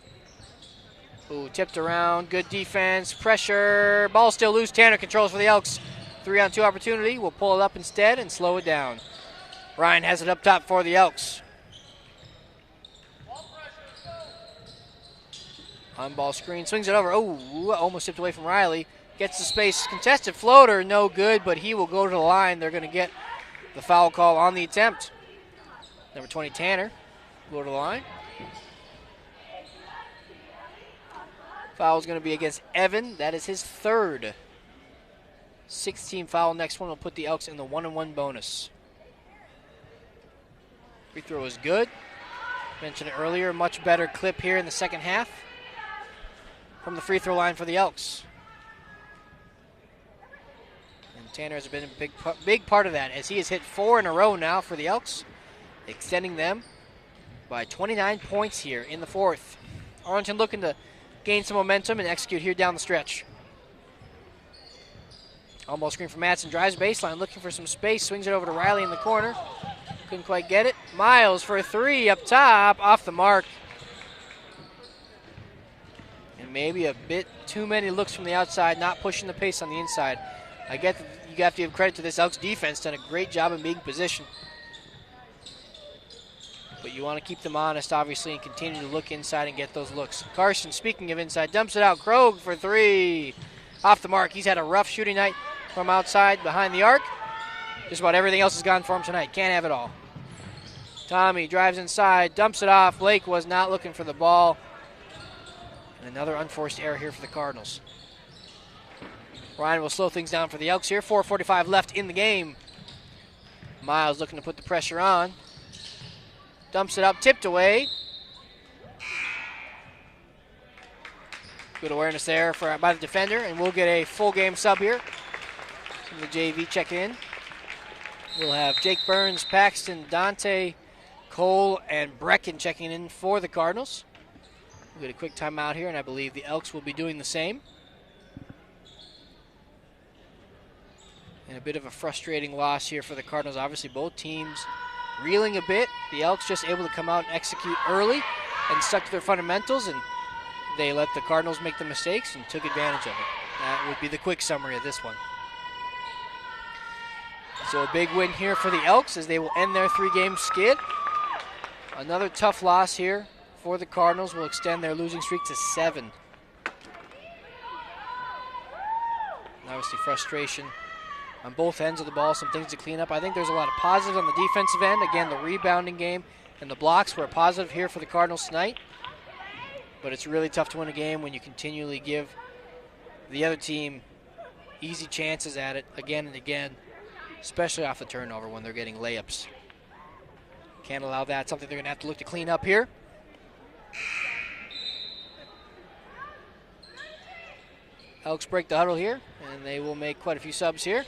E: Ooh, tipped around. Good defense. Pressure. Ball still loose. Tanner controls for the Elks. 3-on-2 opportunity. We'll pull it up instead and slow it down. Ryan has it up top for the Elks. On ball screen. Swings it over. Oh, almost tipped away from Riley. Gets the space. Contested floater. No good, but he will go to the line. They're going to get the foul call on the attempt. Number 20, Tanner, go to the line. Foul is going to be against Evan. That is his third. 16 foul. Next one will put the Elks in the 1-on-1 bonus. Free throw is good. Mentioned it earlier. Much better clip here in the second half from the free throw line for the Elks. And Tanner has been a big part of that as he has hit 4 in a row now for the Elks, extending them by 29 points here in the fourth. Arlington looking to gain some momentum and execute here down the stretch. On-ball screen for Madsen, drives baseline, looking for some space, swings it over to Riley in the corner. Couldn't quite get it. Miles for a three up top, off the mark. And maybe a bit too many looks from the outside, not pushing the pace on the inside. I get that you have to give credit to this Elks defense, done a great job in being positioned. But you want to keep them honest, obviously, and continue to look inside and get those looks. Carson, speaking of inside, dumps it out. Krogh for three. Off the mark. He's had a rough shooting night from outside behind the arc. Just about everything else has gone for him tonight. Can't have it all. Tommy drives inside, dumps it off. Blake was not looking for the ball. And another unforced error here for the Cardinals. Ryan will slow things down for the Elks here. 4:45 left in the game. Miles looking to put the pressure on. Dumps it up, tipped away. Good awareness there by the defender, and we'll get a full game sub here from the JV check in. We'll have Jake Burns, Paxton, Dante, Cole, and Brecken checking in for the Cardinals. We'll get a quick timeout here, and I believe the Elks will be doing the same. And a bit of a frustrating loss here for the Cardinals. Obviously, both teams reeling a bit. The Elks just able to come out and execute early and stuck to their fundamentals, and they let the Cardinals make the mistakes and took advantage of it. That would be the quick summary of this one. So a big win here for the Elks as they will end their 3-game skid. Another tough loss here for the Cardinals will extend their losing streak to 7. And obviously frustration on both ends of the ball, some things to clean up. I think there's a lot of positives on the defensive end. Again, the rebounding game and the blocks were a positive here for the Cardinals tonight. But it's really tough to win a game when you continually give the other team easy chances at it again and again, especially off the turnover when they're getting layups. Can't allow that. Something they're going to have to look to clean up here. Elks break the huddle here, and they will make quite a few subs here.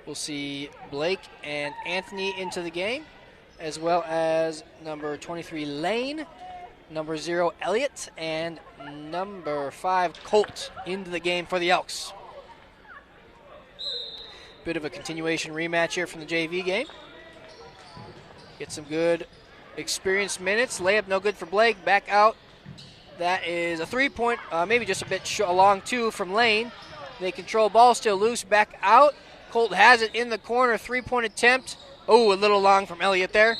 E: We'll see Blake and Anthony into the game, as well as number 23, Lane, number 0, Elliott, and number 5, Colt, into the game for the Elks. Bit of a continuation rematch here from the JV game. Get some good experienced minutes. Layup no good for Blake. Back out. That is a 3-point, maybe just a bit long two from Lane. They control ball, still loose. Back out. Colt has it in the corner. 3-point attempt. Oh, a little long from Elliott there.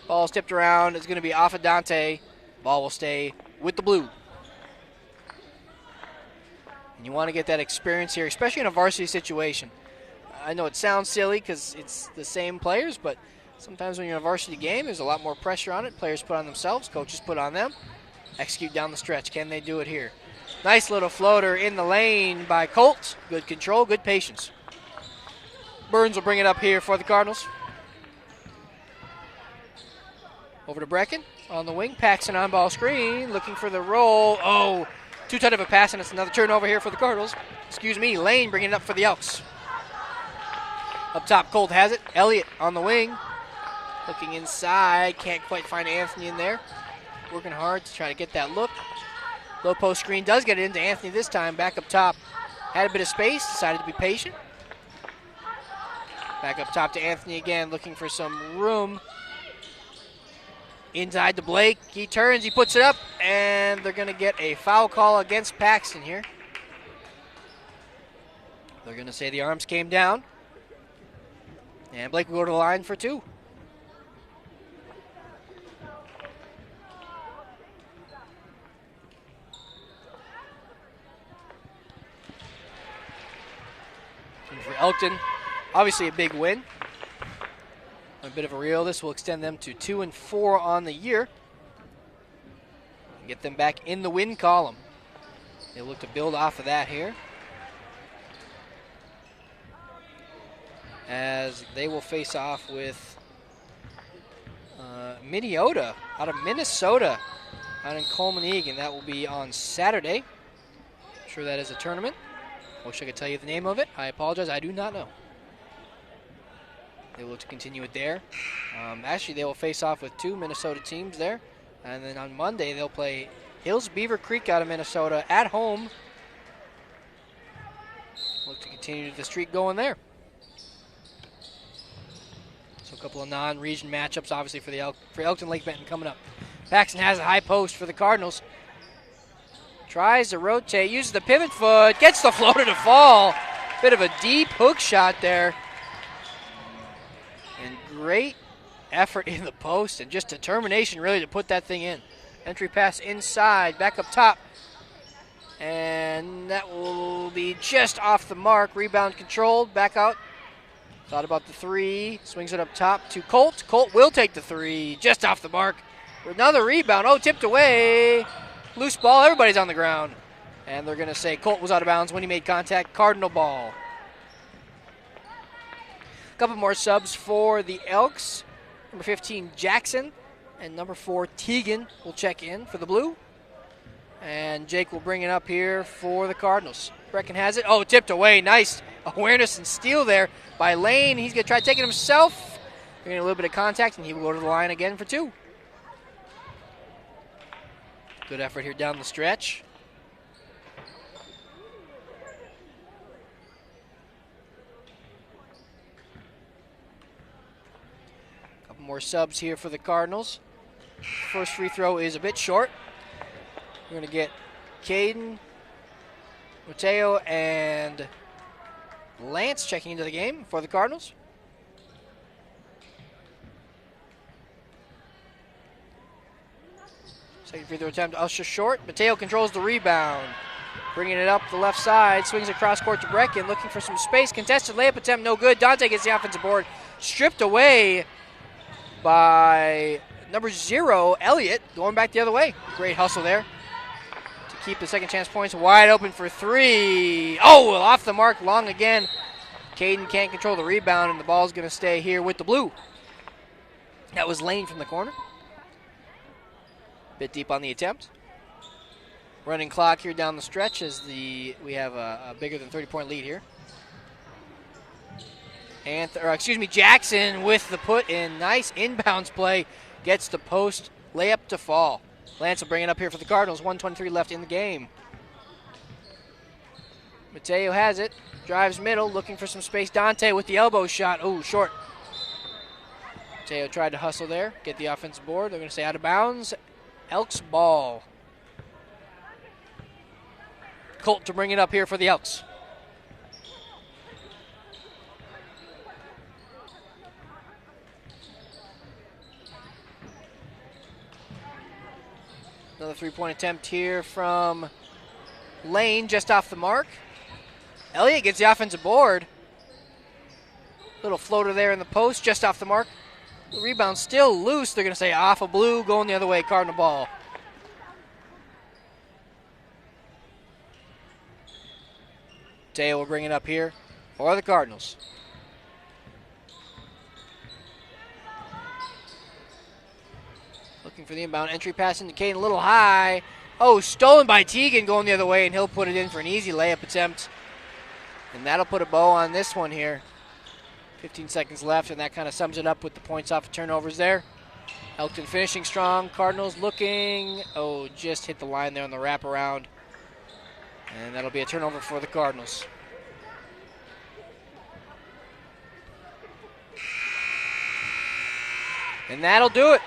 E: Ball's tipped around. It's going to be off of Dante. Ball will stay with the blue. And you want to get that experience here, especially in a varsity situation. I know it sounds silly because it's the same players, but sometimes when you're in a varsity game, there's a lot more pressure on it. Players put on themselves, coaches put on them. Execute down the stretch. Can they do it here? Nice little floater in the lane by Colt. Good control, good patience. Burns will bring it up here for the Cardinals. Over to Brecken on the wing. Paxson on ball screen, looking for the roll. Oh, too tight of a pass, and it's another turnover here for the Cardinals. Excuse me, Lane bringing it up for the Elks. Up top, Colt has it. Elliott on the wing. Looking inside. Can't quite find Anthony in there. Working hard to try to get that look. Low post screen does get it into Anthony this time. Back up top. Had a bit of space. Decided to be patient. Back up top to Anthony again. Looking for some room. Inside to Blake. He turns. He puts it up. And they're going to get a foul call against Paxton here. They're going to say the arms came down. And Blake will go to the line for two. And for Elkton, obviously a big win. A bit of a reel. This will extend them to 2-4 on the year. And get them back in the win column. They look to build off of that here. As they will face off with Minneota out of Minnesota out in Coleman Egan. That will be on Saturday. I'm sure that is a tournament. Wish I could tell you the name of it. I apologize. I do not know. They will look to continue it there. Actually, they will face off with two Minnesota teams there. And then on Monday, they'll play Hills Beaver Creek out of Minnesota at home. Look to continue the streak going there. So a couple of non-region matchups, obviously, for Elkton Lake Benton coming up. Paxton has a high post for the Cardinals. Tries to rotate, uses the pivot foot, gets the floater to fall. Bit of a deep hook shot there. And great effort in the post and just determination really to put that thing in. Entry pass inside, back up top. And that will be just off the mark. Rebound controlled, back out. Thought about the three, swings it up top to Colt. Colt will take the three, just off the mark. Another rebound, oh, tipped away. Loose ball, everybody's on the ground. And they're going to say Colt was out of bounds when he made contact. Cardinal ball. A couple more subs for the Elks. Number 15, Jackson. And number 4, Teagan will check in for the blue. And Jake will bring it up here for the Cardinals. Brecken has it. Oh, tipped away. Nice awareness and steal there by Lane. He's going to try to take it himself. Getting a little bit of contact, and he will go to the line again for two. Good effort here down the stretch. Couple more subs here for the Cardinals. First free throw is a bit short. We're going to get Caden, Mateo, and Lance checking into the game for the Cardinals. Second free throw attempt, Usher short. Mateo controls the rebound. Bringing it up the left side. Swings across court to Brecken. Looking for some space. Contested layup attempt, no good. Dante gets the offensive board. Stripped away by number 0, Elliott. Going back the other way. Great hustle there to keep the second chance points wide open for three. Oh, off the mark, long again. Caden can't control the rebound, and the ball's going to stay here with the blue. That was Lane from the corner. Bit deep on the attempt. Running clock here down the stretch as we have a bigger than 30-point lead here. Jackson with the put in. Nice inbounds play. Gets the post layup to fall. Lance will bring it up here for the Cardinals. 1:23 left in the game. Mateo has it. Drives middle, looking for some space. Dante with the elbow shot. Oh, short. Teo tried to hustle there, get the offensive board. They're going to say out of bounds. Elks ball. Colt to bring it up here for the Elks. Another three-point attempt here from Lane, just off the mark. Elliott gets the offensive board. Little floater there in the post, just off the mark. The rebound still loose. They're going to say off of blue, going the other way, Cardinal ball. Teo will bring it up here for the Cardinals. Looking for the inbound entry pass into Kane, a little high. Oh, stolen by Teagan, going the other way, and he'll put it in for an easy layup attempt. And that'll put a bow on this one here. 15 seconds left, and that kind of sums it up with the points off of turnovers there. Elkton finishing strong. Cardinals looking. Oh, just hit the line there on the wraparound. And that'll be a turnover for the Cardinals. And that'll do it.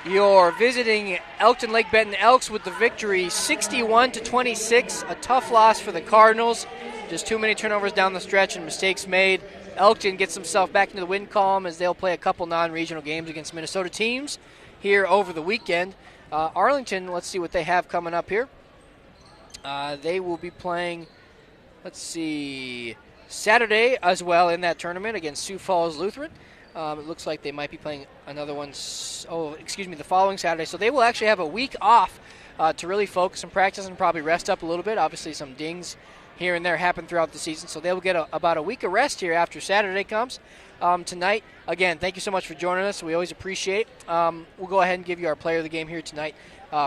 E: You're visiting Elkton Lake Benton Elks with the victory 61-26. A tough loss for the Cardinals. Just too many turnovers down the stretch and mistakes made. Elkton gets himself back into the win column as they'll play a couple non-regional games against Minnesota teams here over the weekend. Arlington, let's see what they have coming up here. They will be playing, Saturday as well in that tournament against Sioux Falls Lutheran. It looks like they might be playing another one, the following Saturday. So they will actually have a week off to really focus and practice and probably rest up a little bit. Obviously some dings here and there happen throughout the season. So they'll get about a week of rest here after Saturday comes. Tonight, again, thank you so much for joining us. We always appreciate it. We'll go ahead and give you our player of the game here tonight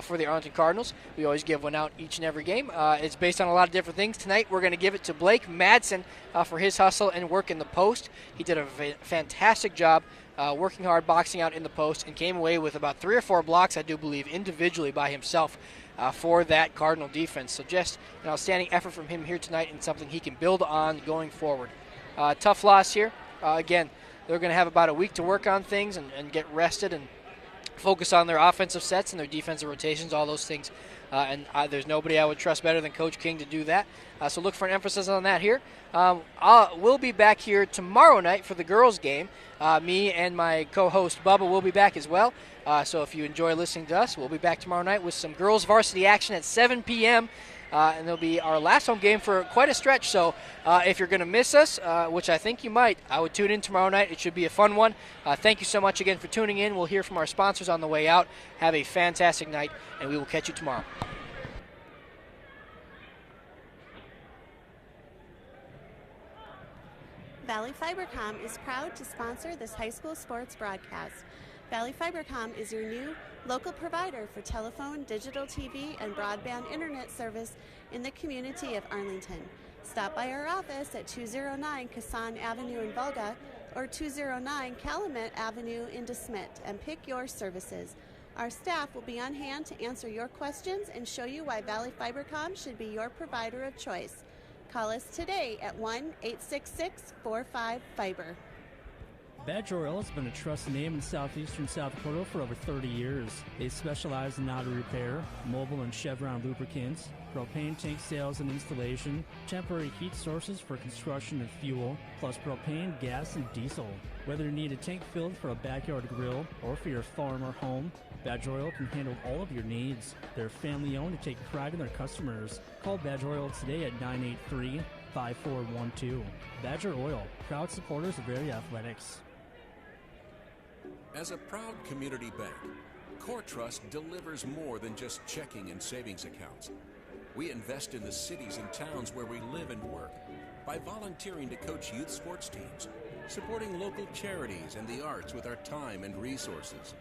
E: for the Arlington Cardinals. We always give one out each and every game. It's based on a lot of different things. Tonight, we're going to give it to Blake Madsen for his hustle and work in the post. He did a fantastic job working hard, boxing out in the post, and came away with about 3 or 4 blocks, I do believe, individually by himself for that Cardinal defense. So just an outstanding effort from him here tonight and something he can build on going forward. Tough loss here. Again, they're going to have about a week to work on things and get rested and focus on their offensive sets and their defensive rotations, all those things. There's nobody I would trust better than Coach King to do that. So look for an emphasis on that here. We'll be back here tomorrow night for the girls' game. Me and my co-host Bubba will be back as well. So if you enjoy listening to us, we'll be back tomorrow night with some girls' varsity action at 7 p.m. And it'll be our last home game for quite a stretch. So if you're going to miss us, which I think you might, I would tune in tomorrow night. It should be a fun one. Thank you so much again for tuning in. We'll hear from our sponsors on the way out. Have a fantastic night, and we will catch you tomorrow.
A: Valley Fibercom is proud to sponsor this high school sports broadcast. Valley Fibercom is your new local provider for telephone, digital TV, and broadband internet service in the community of Arlington. Stop by our office at 209 Kassan Avenue in Volga or 209 Calumet Avenue in DeSmet and pick your services. Our staff will be on hand to answer your questions and show you why Valley Fibercom should be your provider of choice. Call us today at 1-866-45-FIBER.
B: Badger Oil has been a trusted name in southeastern South Dakota for over 30 years. They specialize in auto repair, mobile and Chevron lubricants, propane tank sales and installation, temporary heat sources for construction and fuel, plus propane, gas, and diesel. Whether you need a tank filled for a backyard grill or for your farm or home, Badger Oil can handle all of your needs. They're family-owned and take pride in their customers. Call Badger Oil today at 983-5412. Badger Oil, proud supporters of area athletics.
D: As a proud community bank, Core Trust delivers more than just checking and savings accounts. We invest in the cities and towns where we live and work by volunteering to coach youth sports teams, supporting local charities and the arts with our time and resources.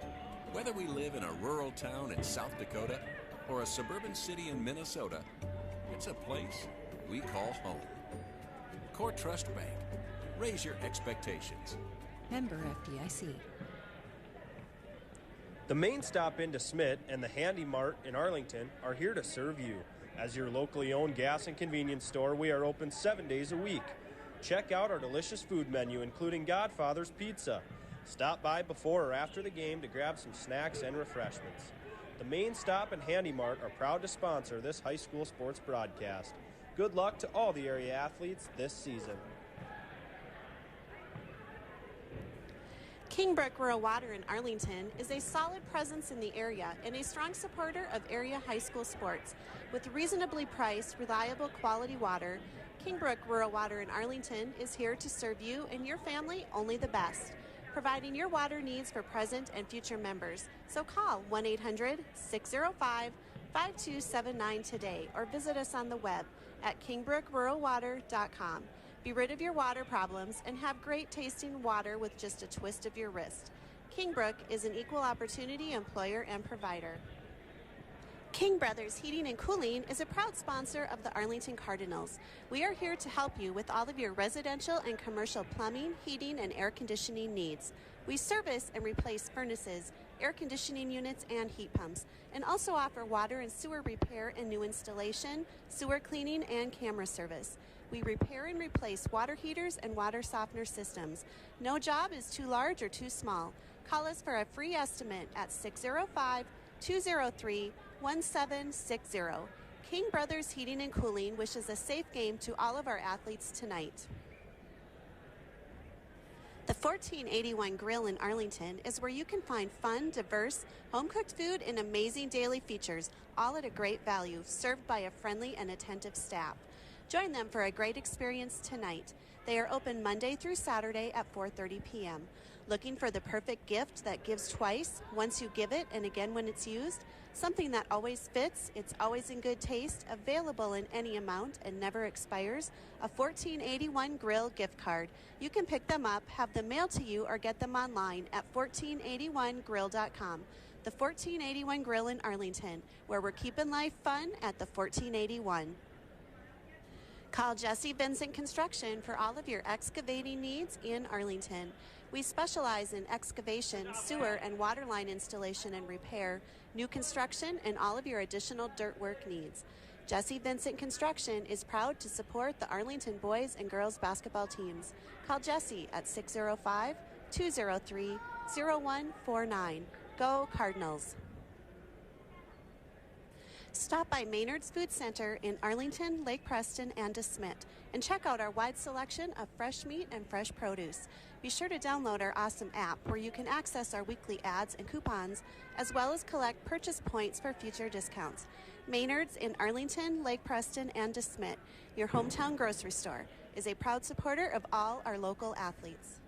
D: Whether we live in a rural town in South Dakota or a suburban city in Minnesota, it's a place we call home. Core Trust Bank. Raise your expectations.
F: Member FDIC.
C: The Main Stop in DeSmet and the Handy Mart in Arlington are here to serve you. As your locally owned gas and convenience store, we are open 7 days a week. Check out our delicious food menu, including Godfather's Pizza. Stop by before or after the game to grab some snacks and refreshments. The Main Stop and Handy Mart are proud to sponsor this high school sports broadcast. Good luck to all the area athletes this season.
A: Kingbrook Rural Water in Arlington is a solid presence in the area and a strong supporter of area high school sports. With reasonably priced, reliable, quality water, Kingbrook Rural Water in Arlington is here to serve you and your family only the best, providing your water needs for present and future members. So call 1-800-605-5279 today or visit us on the web at kingbrookruralwater.com. Be rid of your water problems and have great tasting water with just a twist of your wrist. Kingbrook is an equal opportunity employer and provider. King Brothers Heating and Cooling is a proud sponsor of the Arlington Cardinals. We are here to help you with all of your residential and commercial plumbing, heating, and air conditioning needs. We service and replace furnaces, air conditioning units, and heat pumps, and also offer water and sewer repair and new installation, sewer cleaning, and camera service. We repair and replace water heaters and water softener systems. No job is too large or too small. Call us for a free estimate at 605-203-1760. King Brothers Heating and Cooling wishes a safe game to all of our athletes tonight. The 1481 Grill in Arlington is where you can find fun, diverse, home-cooked food and amazing daily features, all at a great value, served by a friendly and attentive staff. Join them for a great experience tonight. They are open Monday through Saturday at 4:30 p.m. Looking for the perfect gift that gives twice, once you give it and again when it's used? Something that always fits, it's always in good taste, available in any amount and never expires? A 1481 Grill gift card. You can pick them up, have them mailed to you, or get them online at 1481grill.com. The 1481 Grill in Arlington, where we're keeping life fun at the 1481. Call Jesse Vincent Construction for all of your excavating needs in Arlington. We specialize in excavation, sewer, and water line installation and repair, new construction, and all of your additional dirt work needs. Jesse Vincent Construction is proud to support the Arlington boys and girls basketball teams. Call Jesse at 605-203-0149. Go Cardinals! Stop by Maynard's Food Center in Arlington, Lake Preston, and DeSmet, and check out our wide selection of fresh meat and fresh produce. Be sure to download our awesome app where you can access our weekly ads and coupons, as well as collect purchase points for future discounts. Maynard's in Arlington, Lake Preston, and DeSmet, your hometown grocery store, is a proud supporter of all our local athletes.